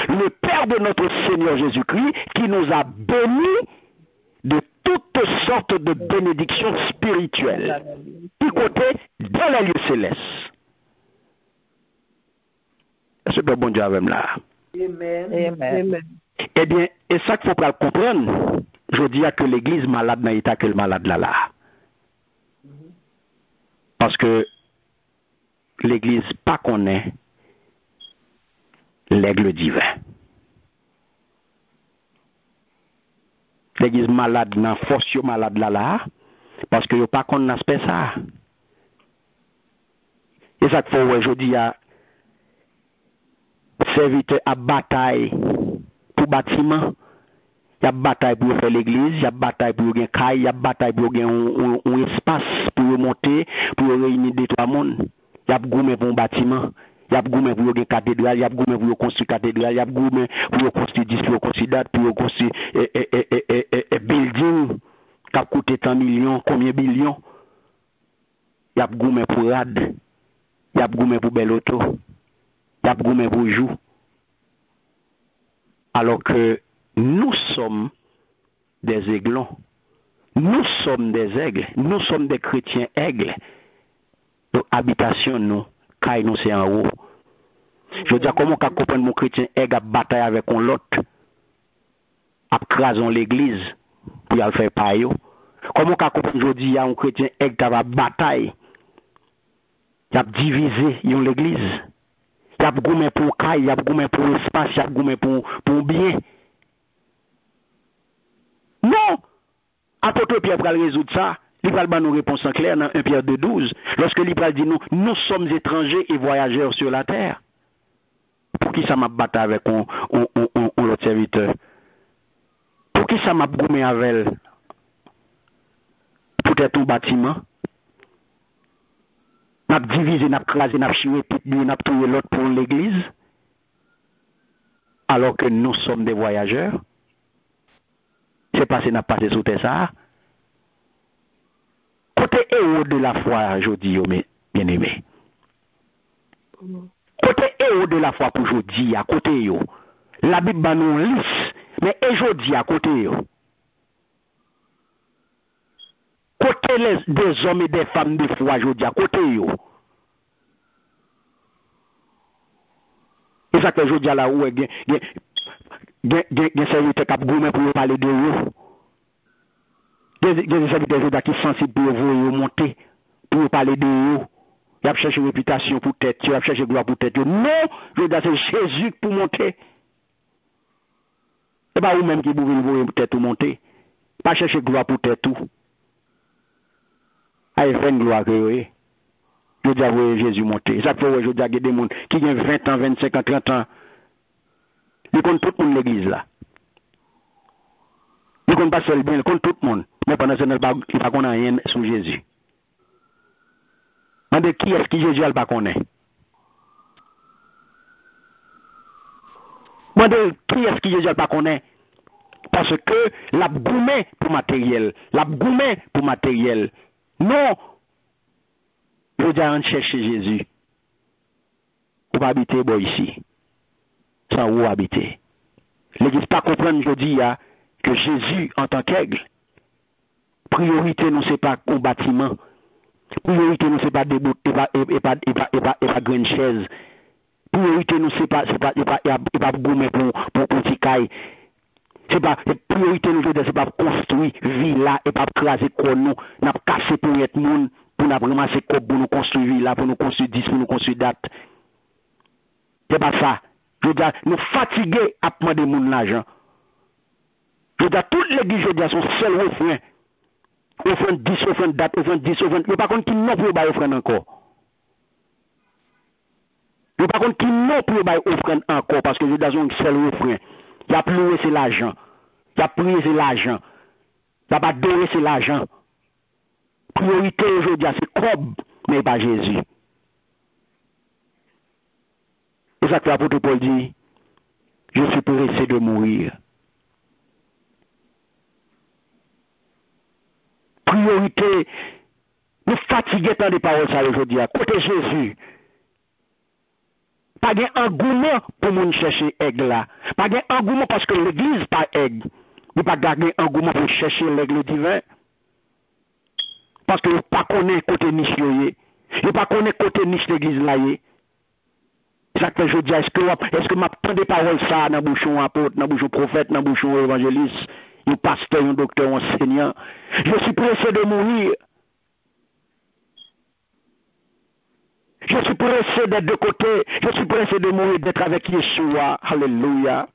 le Père de notre Seigneur Jésus-Christ, qui nous a bénis de toutes sortes de bénédictions spirituelles. Qui côté dans les lieux célestes. Est-ce que bon Dieu avec là? Amen. Amen. Eh bien, et ça qu'il faut pas comprendre, je dis que l'église malade dans l'état que le malade là. Parce que l'église pas connaît l'aigle divin. L'église malade dans force malade là, parce que yo pas connaît l'aspect ça. Et ça qu'il faut je dis à serviteur à bataille pour bâtiment. Il y a bataille pour faire l'église, il y a bataille pour gagner caille, il y a bataille pour gagner un espace pour monter, pour réunir des trois mondes. Il y a goumé pour un bâtiment, il y a goumé pour gagner cathédrale, il y a goumé pour construire cathédrale, il y a goumé pour construire disque, pour construire date, pour construire building qui a coûté tant millions, combien billions. Il y a goumé pour rad, il y a goumé pour bel auto, il y a goumé pour jou. Alors que nous sommes des aiglons. Nous sommes des aigles. Nous sommes des chrétiens aigles. Donc, habitation, nous, caille nous, c'est en haut. Je veux dire, comment on peut comprendre mon chrétien aigle à bataille avec un l'autre, à craser l'église, pour y aller faire paille. Comment on peut comprendre aujourd'hui, il y a un chrétien aigle qui a bataille, qui a divisé l'église. Il y a goumé pour caille, il y a goumé pour espace, il y a goumé pour bien. Non! Apôtre Pierre va résoudre ça. Il va nous réponse en clair dans 1 Pierre 2:12. Lorsque l'Ibral dit nous sommes étrangers et voyageurs sur la terre. Pour qui ça m'a battu avec l'autre serviteur? Pour qui ça m'a goumé avec elle? Peut-être un bâtiment. N'a divisé, n'a crasé, n'a chié, n'a tué l'autre pour l'église. Alors que nous sommes des voyageurs. C'est passé, n'a passé sous ça. Côté héros de la foi, je dis, bien aimé. Côté héros de la foi pour aujourd'hui, à côté yo. La Bible ba nous lisse, mais aujourd'hui à côté yo. Côté des hommes et des femmes de foi aujourd'hui à côté yo. Et ça que aujourd'hui là où gen serviteur qui a gourmet pour parler de yo. Des serviteurs qui sont sensibles pour vous monter, pour parler de yo. Il a cherché réputation pour tête, il a cherché gloire pour tête. Non, je veux dire, c'est Jésus pour monter. C'est pas vous-même qui pouvez vous tête pour monter. Pas chercher gloire pour tête tout. Allez, faire une gloire que vous. Je veux dire, Jésus monter. Ça fait, je veux dire, il y a des gens qui ont 20 ans, 25 ans, 30 ans. Ils connaissent tout le monde l'église là. Ils connaissent pas seul bien, ils connaissent tout le monde. Mais pendant ce temps, il ne connaît rien sur Jésus. Demandez qui est-ce qui Jésus ne pas connaît. Demandez qui est-ce qui Jésus ne pas connaît. Parce que la gourmet pour matériel. La gourmet pour matériel. Non. Je veux dire, on cherche Jésus. Ou pas habiter bon ici. Sans où habiter. L'église pas comprendre aujourd'hui que Jésus en tant qu'aigle, priorité nous c'est pas un bâtiment. Priorité nous c'est pas des bouts et pas grande chaise. Priorité nous c'est pas gourmet pour petit caille. C'est pas priorité nous c'est pas construire villa et pas craser quoi nous, n'a casser pour être monde pour n'a ramasser quoi pour nous construire villa, pour nous construire 10, pour nous construire date. C'est pas ça. Je veux dire, nous fatigués à demander mon l'argent. Je veux dire, toute l'église, je veux dire, son seul refrain. Offrande 10, offrande date, offrande 10, offrande. Mais par contre, qui non plus offrande encore. Mais par contre, qui non plus offrande encore. Parce que je veux dire, son seul refrain. Il y a plus c'est l'argent. Il y a prié c'est l'argent. Il n'y a pas donné c'est l'argent. Priorité aujourd'hui, c'est Cob, mais pas Jésus. C'est ça que l'apôtre Paul dit. Je suis pressé de mourir. Priorité, nous fatiguons par les paroles ça aujourd'hui. À côté Jésus, pas d'engouement pour nous chercher aigle là. Pas d'engouement parce que l'église pas aigle. Mais pas d'engouement pour chercher l'aigle divin. Parce que pas connaît côté niche yoye. Et pas connaît côté niche l'église là yé. Ça que je dis, est-ce que m'attend des paroles ça dans bouchon apôtre, dans bouchon prophète, dans bouchon évangéliste, un pasteur, un docteur, un enseignant. Je suis pressé de mourir. Je suis pressé d'être de côté. Je suis pressé de mourir, d'être avec Yeshua. Alléluia.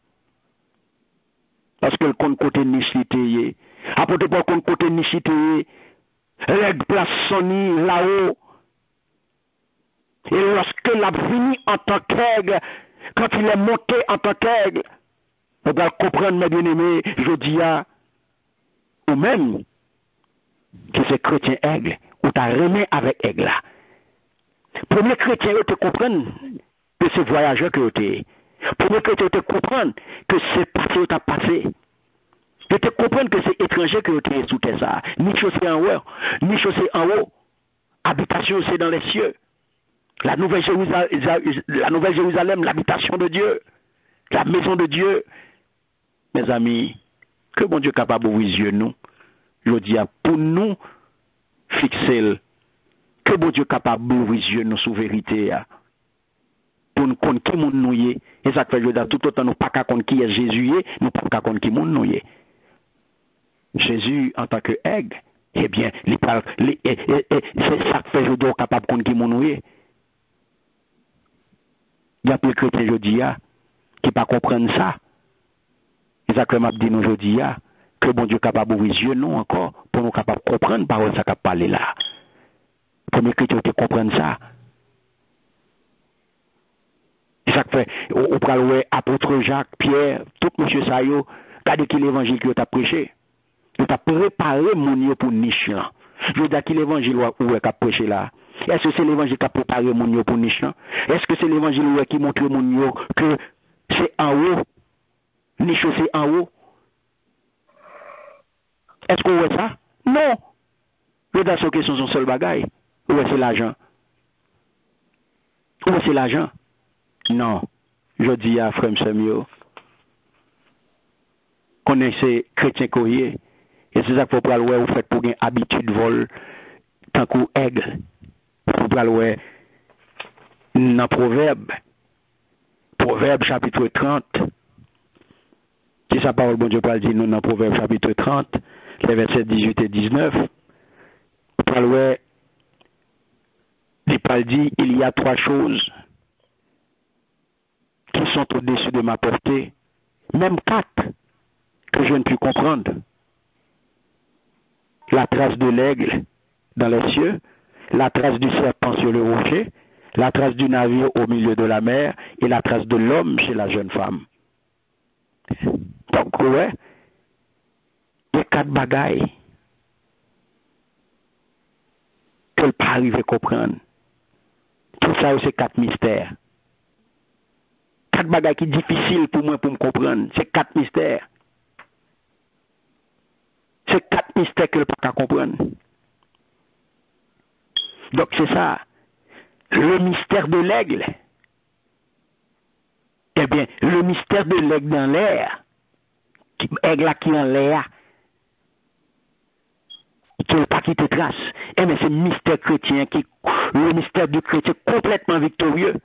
Parce que le compte côté nichité. Apôtre Paul compte côté nichité. L'aigle place son nid là-haut. Et lorsque l'a venu en tant qu'aigle, quand il est monté en tant qu'aigle, on doit comprendre, mes bien-aimés, je dis à ou même que c'est chrétien aigle, ou t'as remis avec aigle là. Premier chrétien, ils te comprennent que c'est voyageur que t'es. Premier chrétien, ils te comprennent que c'est passé ou t'as passé. Ils te comprennent que c'est étranger que t'es sous tes ça. Ni chaussée en haut, ni chaussée en haut. Habitation, c'est dans les cieux. La Nouvelle Jérusalem, l'habitation de Dieu, la maison de Dieu. Mes amis, que bon Dieu est capable d'ouvrir les yeux nous, je dis pour nous fixer, que bon Dieu est capable d'ouvrir les yeux nous sous vérité, pour nous connaître qui nous est. Et ça fait je dis tout autant nous pas qu'à connaître qui est Jésus, nous pas qu'à connaître qui nous est. Jésus en tant que aigle, eh bien, c'est ça fait je dis capable de connaître qui nous est. Il y a plus de chrétiens aujourd'hui qui ne pas comprendre ça. Et ça que m'a dit nous aujourd'hui que bon Dieu est capable d'ouvrir les yeux nous encore pour nous capables de comprendre parole ça qu'a parlé là. Premier chrétien qui comprendre ça. Et ça fait on parle apôtre Jacques, Pierre, tout monsieur ça yo, regardez qui l'évangile que t'a prêché. Il t'a préparé mon pour niche là. Je veux dire qui l'évangile où est qu'a prêché là. Est-ce que c'est l'évangile qui a préparé mon yo pour niche? Est-ce que c'est l'évangile qui montre mon yo que c'est en haut? Niche c'est en haut? Est-ce qu'on voit ça? Non. Le dans cette question son seul bagaille. Où est-ce l'argent? Où c'est l'argent? Non. Je dis à frère Samuel, connaissez chrétien courrier. Et c'est ça qu'il faut pas le vous faites pour une habitude vol tant qu'au aigle. Faut pas le dans Proverbe chapitre 30. Qui sa parole bon Dieu parle dit nous dans Proverbe chapitre 30, les versets 18 et 19. Il parle dit il y a 3 choses qui sont au-dessus de ma portée, même 4 que je ne puis comprendre. La trace de l'aigle dans les cieux, la trace du serpent sur le rocher, la trace du navire au milieu de la mer et la trace de l'homme chez la jeune femme. Donc, ouais, il y a 4 bagailles que ne pas arriver à comprendre. Tout ça, c'est 4 mystères. 4 bagailles qui sont difficiles pour moi pour me comprendre. C'est 4 mystères. C'est 4 mystères que je ne peux pas comprendre. Donc c'est ça. Le mystère de l'aigle. Eh bien, le mystère de l'aigle dans l'air. Aigle qui en l'air. Qui n'a pas quitté trace. Eh bien, c'est le mystère chrétien, le mystère du chrétien complètement victorieux.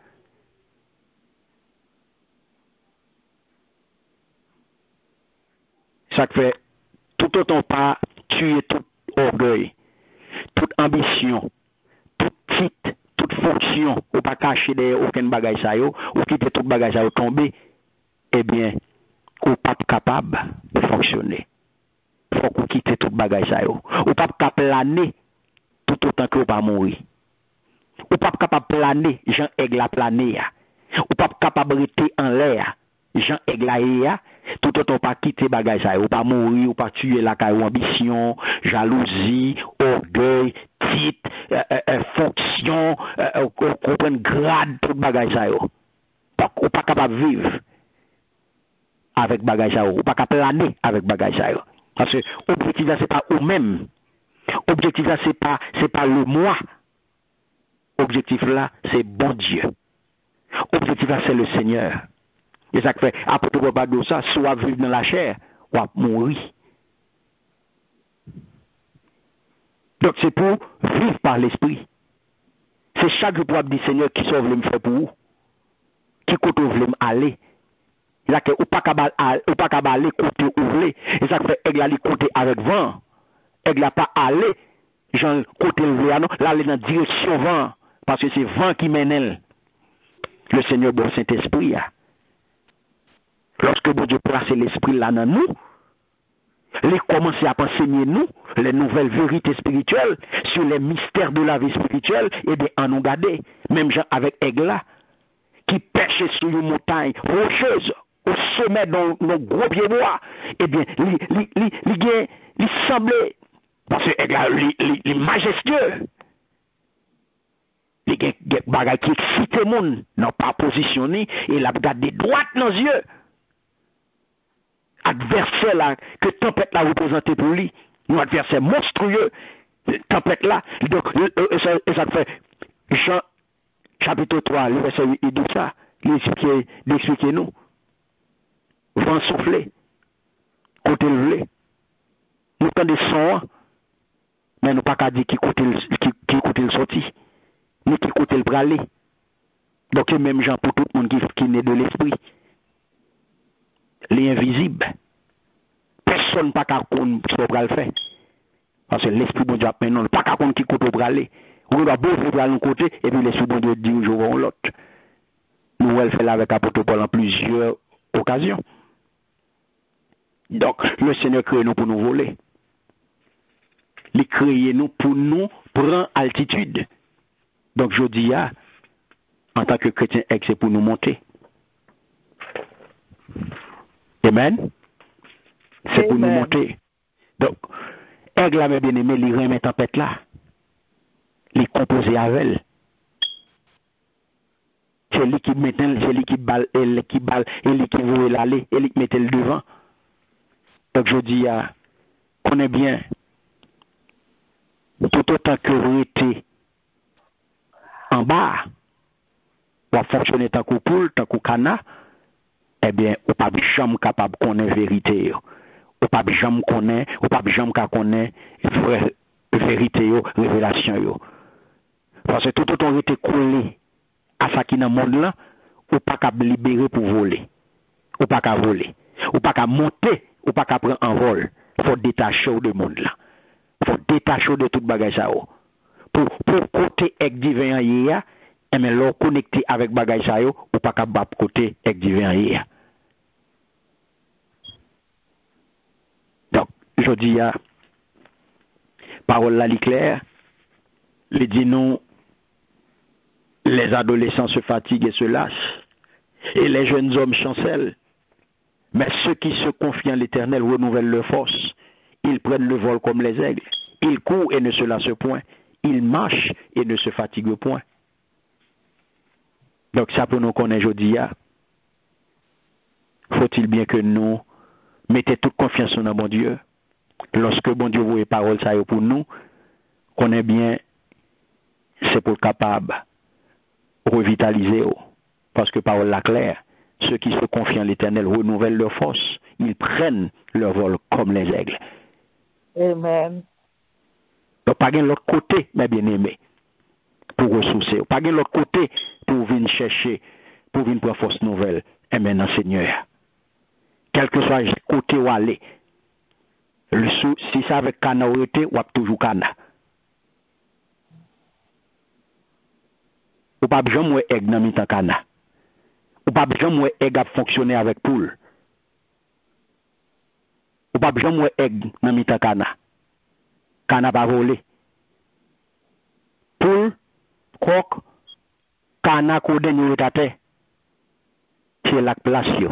Ça fait tout autant pas tuer tout orgueil, toute ambition, tout titre, toute fonction, ou pas cacher derrière aucun bagage ça yo, ou quitter tout bagage ça yo tomber, eh bien, ou pas capable de fonctionner. Faut qu'on quitte tout bagage ça yo. Ou pas capable planer tout autant que ou pas mourir. Ou pas capable planer, Jean Aigle a plané ya. Ou pas capable rester en l'air. Jean Aigle tout autant pas quitter bagage ça, ou pas mourir, ou pas tuer la caille, ambition, jalousie, orgueil, titre, fonction, comprendre grade, tout bagage ça, ou pas capable de vivre avec bagage ça, ou pas capable planer avec bagage ça. Parce que l'objectif là c'est pas vous-même. Objectif là c'est pas le moi. Objectif là c'est bon Dieu. Objectif là c'est le Seigneur. Et ça fait, après tout pas de ça, soit vivre dans la chair, ou mourir. Donc c'est pour vivre par l'esprit. C'est chaque jour pour dire Seigneur qui sauve me faire pour vous. Qui côté vous voulez aller. Là que ou pas capable aller côté où vous voulez. Et ça fait aigle aller côté avec vent. Aigle pas aller genre côté où vous voulez non, là aller dans direction vent parce que c'est vent qui mène elle. Le Seigneur bon Saint-Esprit a. Lorsque bon Dieu place l'esprit là dans nous, il commence à enseigner nous les nouvelles vérités spirituelles sur les mystères de la vie spirituelle, et bien en nous garder, même gens avec aigle qui pêche sur une montagne rocheuse, au sommet de nos gros pieds bois, et bien il semblait, parce que aigle est majestueux, il y a des bagages qui excitent le monde, non pas positionné, et il a gardé droite dans les yeux. Adversaire là, que tempête là représenté pour lui, un adversaire monstrueux, tempête là, donc ça fait Jean chapitre 3, le verset 8, il dit ça, il explique nous. Vent soufflé, côté levé, nous entendons des sons, mais nous pas qu'à dire qui côté le sorti, ni qui côté le bralé. Donc même gens pour tout le monde qui naît de l'esprit. L'invisible. Personne pas qu'à connaître ce qu'on va faire. Parce que l'esprit de Dieu a maintenant pas qu'à connaître qui côté pour aller. On doit beaucoup pour aller côté et puis l'esprit de Dieu dit un jour ou l'autre. Nous elle fait là avec l'apôtre Paul en plusieurs occasions. Donc le Seigneur crée nous pour nous voler. Il crée nous pour nous prendre altitude. Donc je dis en tant que chrétien, c'est pour nous monter. Amen. C'est pour nous monter. Donc, aigle la bien aimé, il remet tempête là. Il composé avec elle. C'est lui qui met, c'est lui qui balle, et lui qui veut l'aller, et lui qui met le devant. Donc je dis, connais bien, tout autant que vous étiez en bas, ou fonctionner tant que poule, tant que cana, eh bien, ou pas jamais capable de connaître la vérité. Ou pas jamais connaître, ou pas jamais connaître vraie vérité, révélation. Parce que tout autant été collé à ça qui est dans le monde là, ou pas capable de libérer pour voler. Ou pas capable voler. Ou pas capable monter, ou pas capable prendre un vol. Il faut détacher du monde là. Il faut détacher de toute bagage ça. Pour côté avec divin hier, et mais l'on connecté avec bagage ça ou pas capable côté avec divin hier. Donc, je dis à parole là claire, il dit non, les adolescents se fatiguent et se lâchent, et les jeunes hommes chancellent. Mais ceux qui se confient en l'Éternel renouvellent leur force. Ils prennent le vol comme les aigles. Ils courent et ne se lassent point. Ils marchent et ne se fatiguent point. Donc ça pour nous connaître aujourd'hui, faut-il bien que nous mettions toute confiance en bon Dieu. Lorsque bon Dieu vous parole ça pour nous, qu'on est bien, c'est pour capable revitaliser. Parce que parole la claire. Ceux qui se confient en l'Éternel renouvellent leur force. Ils prennent leur vol comme les aigles. Amen. Donc, pas de l'autre côté, mes bien-aimés, pour ressourcer. Pas de l'autre côté pour venir chercher, pour venir prendre force nouvelle. Et maintenant, Seigneur, quel que soit le côté où aller, si ça avec Cana ou été, ou toujours Cana. Ou pas besoin de aigle dans le Cana. Ou pas besoin de aigle fonctionner avec poule. Ou pas besoin de aigle dans le Cana. Cana pas volé. Poule, coq, Cana kodé nous étate. C'est la place yo.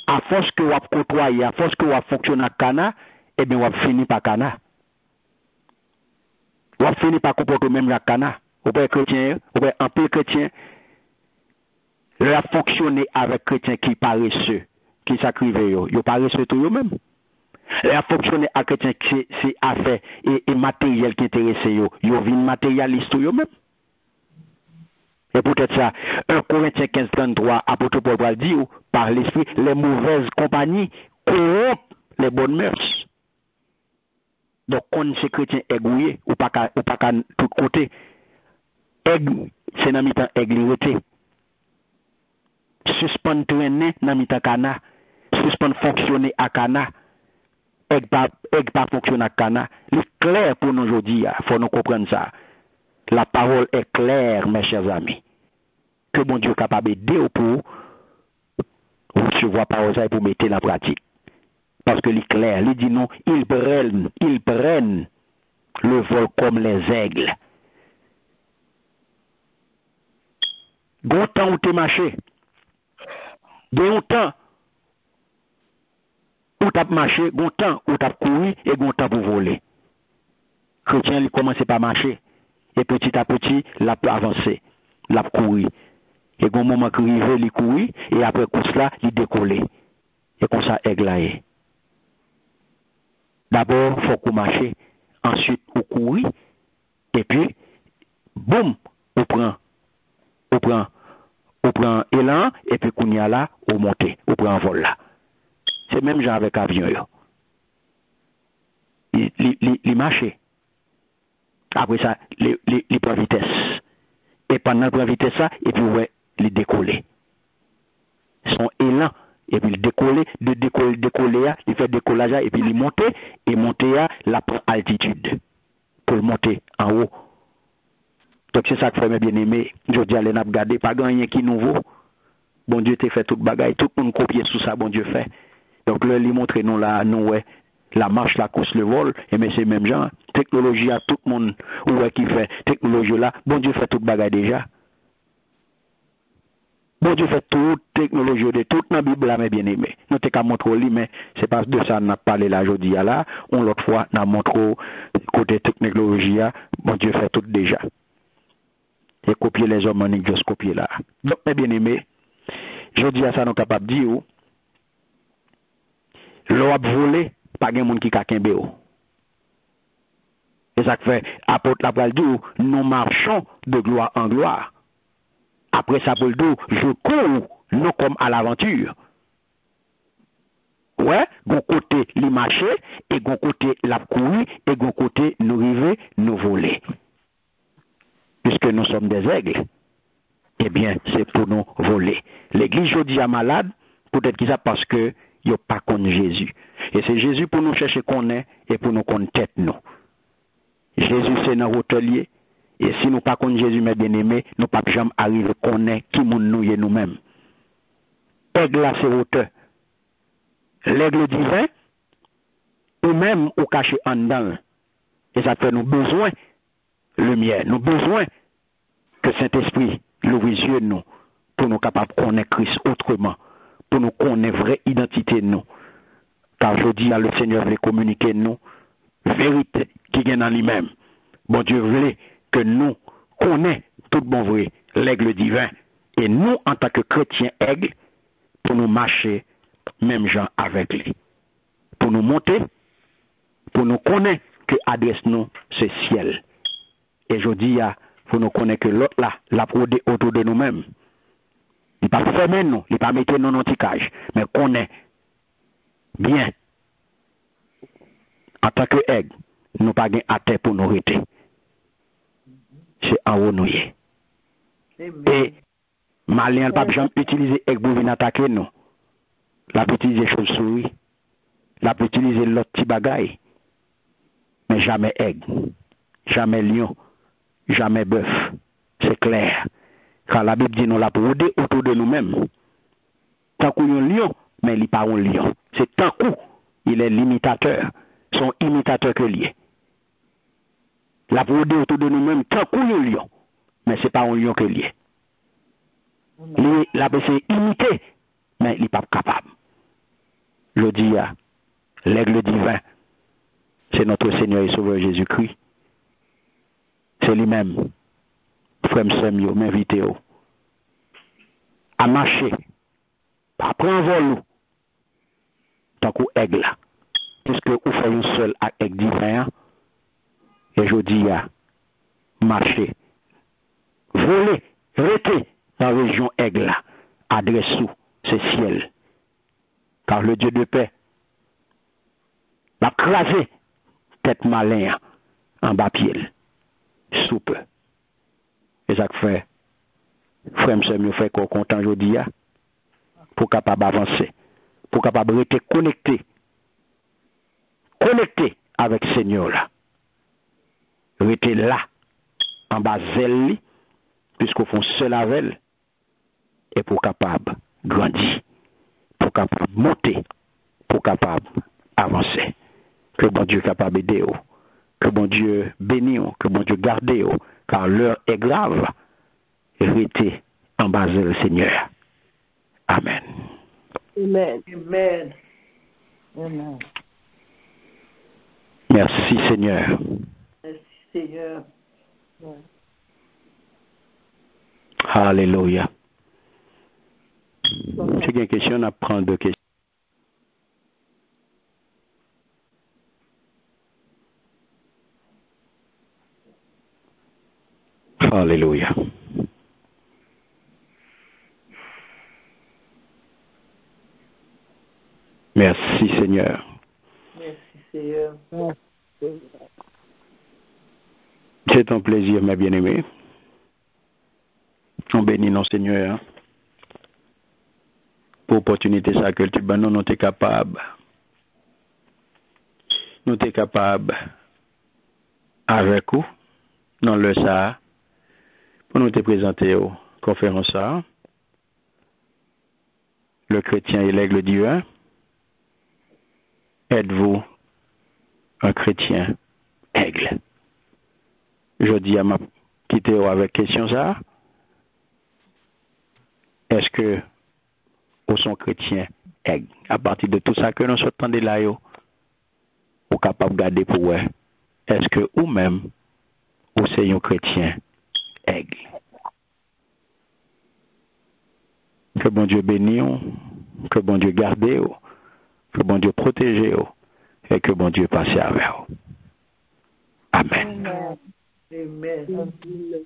À force que vous côtoyez, à force que vous fonctionnez avec Cana, eh bien vous finissez par Cana. Vous finissez par comporter même avec Cana. Vous pouvez chrétien, vous pouvez un peu chrétien. Vous fonctionner avec chrétien qui paresseux, qui sacrifient yo. Yo paresseux tout yo même. Vous fonctionner avec chrétien qui c'est affaire et matériel qui intéresse yo. Yo vin matérialiste yo même. Et peut-être ça, 1 Corinthiens 15:33, apôtre Paul va dire, par l'esprit, les mauvaises compagnies corrompent les bonnes mœurs. Donc, quand ces chrétiens égouillés, ou pas qu'à tout côté, c'est dans mi-temps églirité. Suspend traîner dans mi-temps cana, suspend fonctionner à cana, pas fonctionner à cana. C'est clair pour nous aujourd'hui, il faut nous comprendre ça. La parole est claire, mes chers amis. Que bon Dieu est capable d'aider pour recevoir parole ça et pour mettre la pratique. Parce que il est clair, il dit non, ils prennent le vol comme les aigles. Bon temps où tu marché, bon temps où tu as marché, bon temps où tu as couru et bon temps pour voler. Chrétien, il commence par marcher. Et petit à petit, il a avancé, il a couru. Et au moment qu'il arrive, il court, et après coup cela, il décolle. Et comme ça, églaé. D'abord, il faut qu'on marche, ensuite, on court, et puis, boum, on prend élan, et puis qu'on y a là, on monte, on prend un vol là. C'est même genre avec avion. Il marche. Après ça, il prend vitesse. Et pendant qu'il prend vitesse ça, et puis ouais, il décolle. Son élan, et puis il décolle, il fait décollage, et puis il monte, et monter à la altitude. Pour le monter en haut. Donc c'est ça que fait mes bien-aimés. Je dis à l'en regarder, pas grand rien qui nouveau. Bon Dieu t'a fait toute bagaille, tout le monde copie sous ça, bon Dieu fait. Donc là, il montre nous là, nous ouais. La marche, la course, le vol, et mais c'est même genre. Technologie à tout le monde, ouais, qui fait technologie là, bon Dieu fait toute bagaille déjà. Bon Dieu fait toute technologie de toute la Bible là, mes bien-aimés. Nous t'es qu'à montrer lui, mais c'est pas de ça qu'on a parlé là aujourd'hui là. On l'autre fois, on a montré côté technologie là, bon Dieu fait tout déjà. Et copier les hommes en juste copier là. Donc, mes bien-aimés, je dis à ça, nous sommes capables de dire, l'on a volé, pas de monde qui a qu'un béo. Et ça fait, apôtre la parole dit, nous marchons de gloire en gloire. Après ça, Paul dit, je cours, non comme à l'aventure. Ouais, gon côté li marché, et gon côté la couru, et gon côté nous river, nous voler. Puisque nous sommes des aigles, eh bien, c'est pour nous voler. L'église aujourd'hui est malade, peut-être que ça parce que il n'y a pas contre Jésus. Et c'est Jésus pour nous chercher qu'on est, et pour nous qu'on tête nous. Jésus, c'est notre hôtelier. Et si nous pas contre Jésus, mes bien-aimés, nous pas jamais arriver qu'on est qui nous et nous-mêmes. Aigle là, c'est hauteur. L'aigle divin, ou même ou caché en dedans. Et ça fait nous besoin, lumière, nous besoin que Saint-Esprit l'ouvre les yeux de nous, pour nous capables de connaître Christ autrement, pour nous connaître vraie identité de nous. Car je dis à le Seigneur veut communiquer nous, vérité qui vient dans lui-même. Bon Dieu voulait que nous connaissions tout bon vrai, l'aigle divin. Et nous, en tant que chrétiens aigles, pour nous marcher même gens avec lui. Pour nous monter, pour nous connaître que adresse nous, c'est ciel. Et je dis, pour nous connaître que l'autre là, l'a prodé autour de nous-mêmes. Il ne pas fermer nous, il ne pas mettre nous dans notre cage, mais connaît bien. En tant que aigle, nous pas gain à terre pour nous arrêter. C'est en haut nous. Et malin ne pas jamais utiliser aigle pour venir attaquer nous. La peut utiliser chauve-souris, la peut utiliser l'autre petit bagaille, mais jamais aigle, jamais lion, jamais bœuf. C'est clair. Car la Bible dit nous la rôder autour de nous-mêmes. Tant qu'on est un lion, mais il n'est pas un lion. C'est tant qu'on il est l'imitateur, son imitateur que lié. La rôder autour de nous-mêmes, tant qu'on est un lion, mais ce n'est pas un lion que lié. La c'est imiter, mais il n'est pas capable. Je dis à l'aigle divin, c'est notre Seigneur et Sauveur Jésus-Christ. C'est lui-même. Frère Samuel, m'invite à marcher, à prendre vol, tant qu'on aigle là. Puisque vous faites un seul avec divin, et je dis à marcher, voler, rester dans la région aigle là, adresse-vous, c'est ciel. Car le Dieu de paix va craser tête malin en bas pied, soupe. Et ça fait, frère Samuel fait qu'on content aujourd'hui pour capable avancer, pour capable rester connecté avec le Seigneur là. Rester là, en bas zèle, puisqu'au fond seul avec elle, et pour capable grandir, pour capable monter, pour capable avancer. Que bon Dieu capable d'aider, que bon Dieu bénisse, que bon Dieu garde, car l'heure est grave. Restez en bas le Seigneur. Amen. Amen. Amen. Amen. Merci Seigneur. Merci Seigneur. Alléluia. Si il y a une question, on apprend deux questions. Alléluia. Merci Seigneur. Merci Seigneur. C'est un plaisir, mes bien-aimés. On bénit nos Seigneur. Pour l'opportunité ça que tu nous sommes capables. Nous sommes capables avec vous, dans le ça, pour nous te présenter aux conférences ça. Le chrétien et l'aigle divin. Êtes-vous un chrétien aigle? Je dis à ma quitter avec question ça. Est-ce que vous sont chrétiens aigle? À partir de tout ça que nous sommes de là, vous capable de garder pour vous. Est-ce que vous-même, vous êtes un chrétien aigle? Que bon Dieu bénisse, que bon Dieu garde, que bon Dieu protège et que bon Dieu passe avec vous. Amen. Amen. Amen. Amen.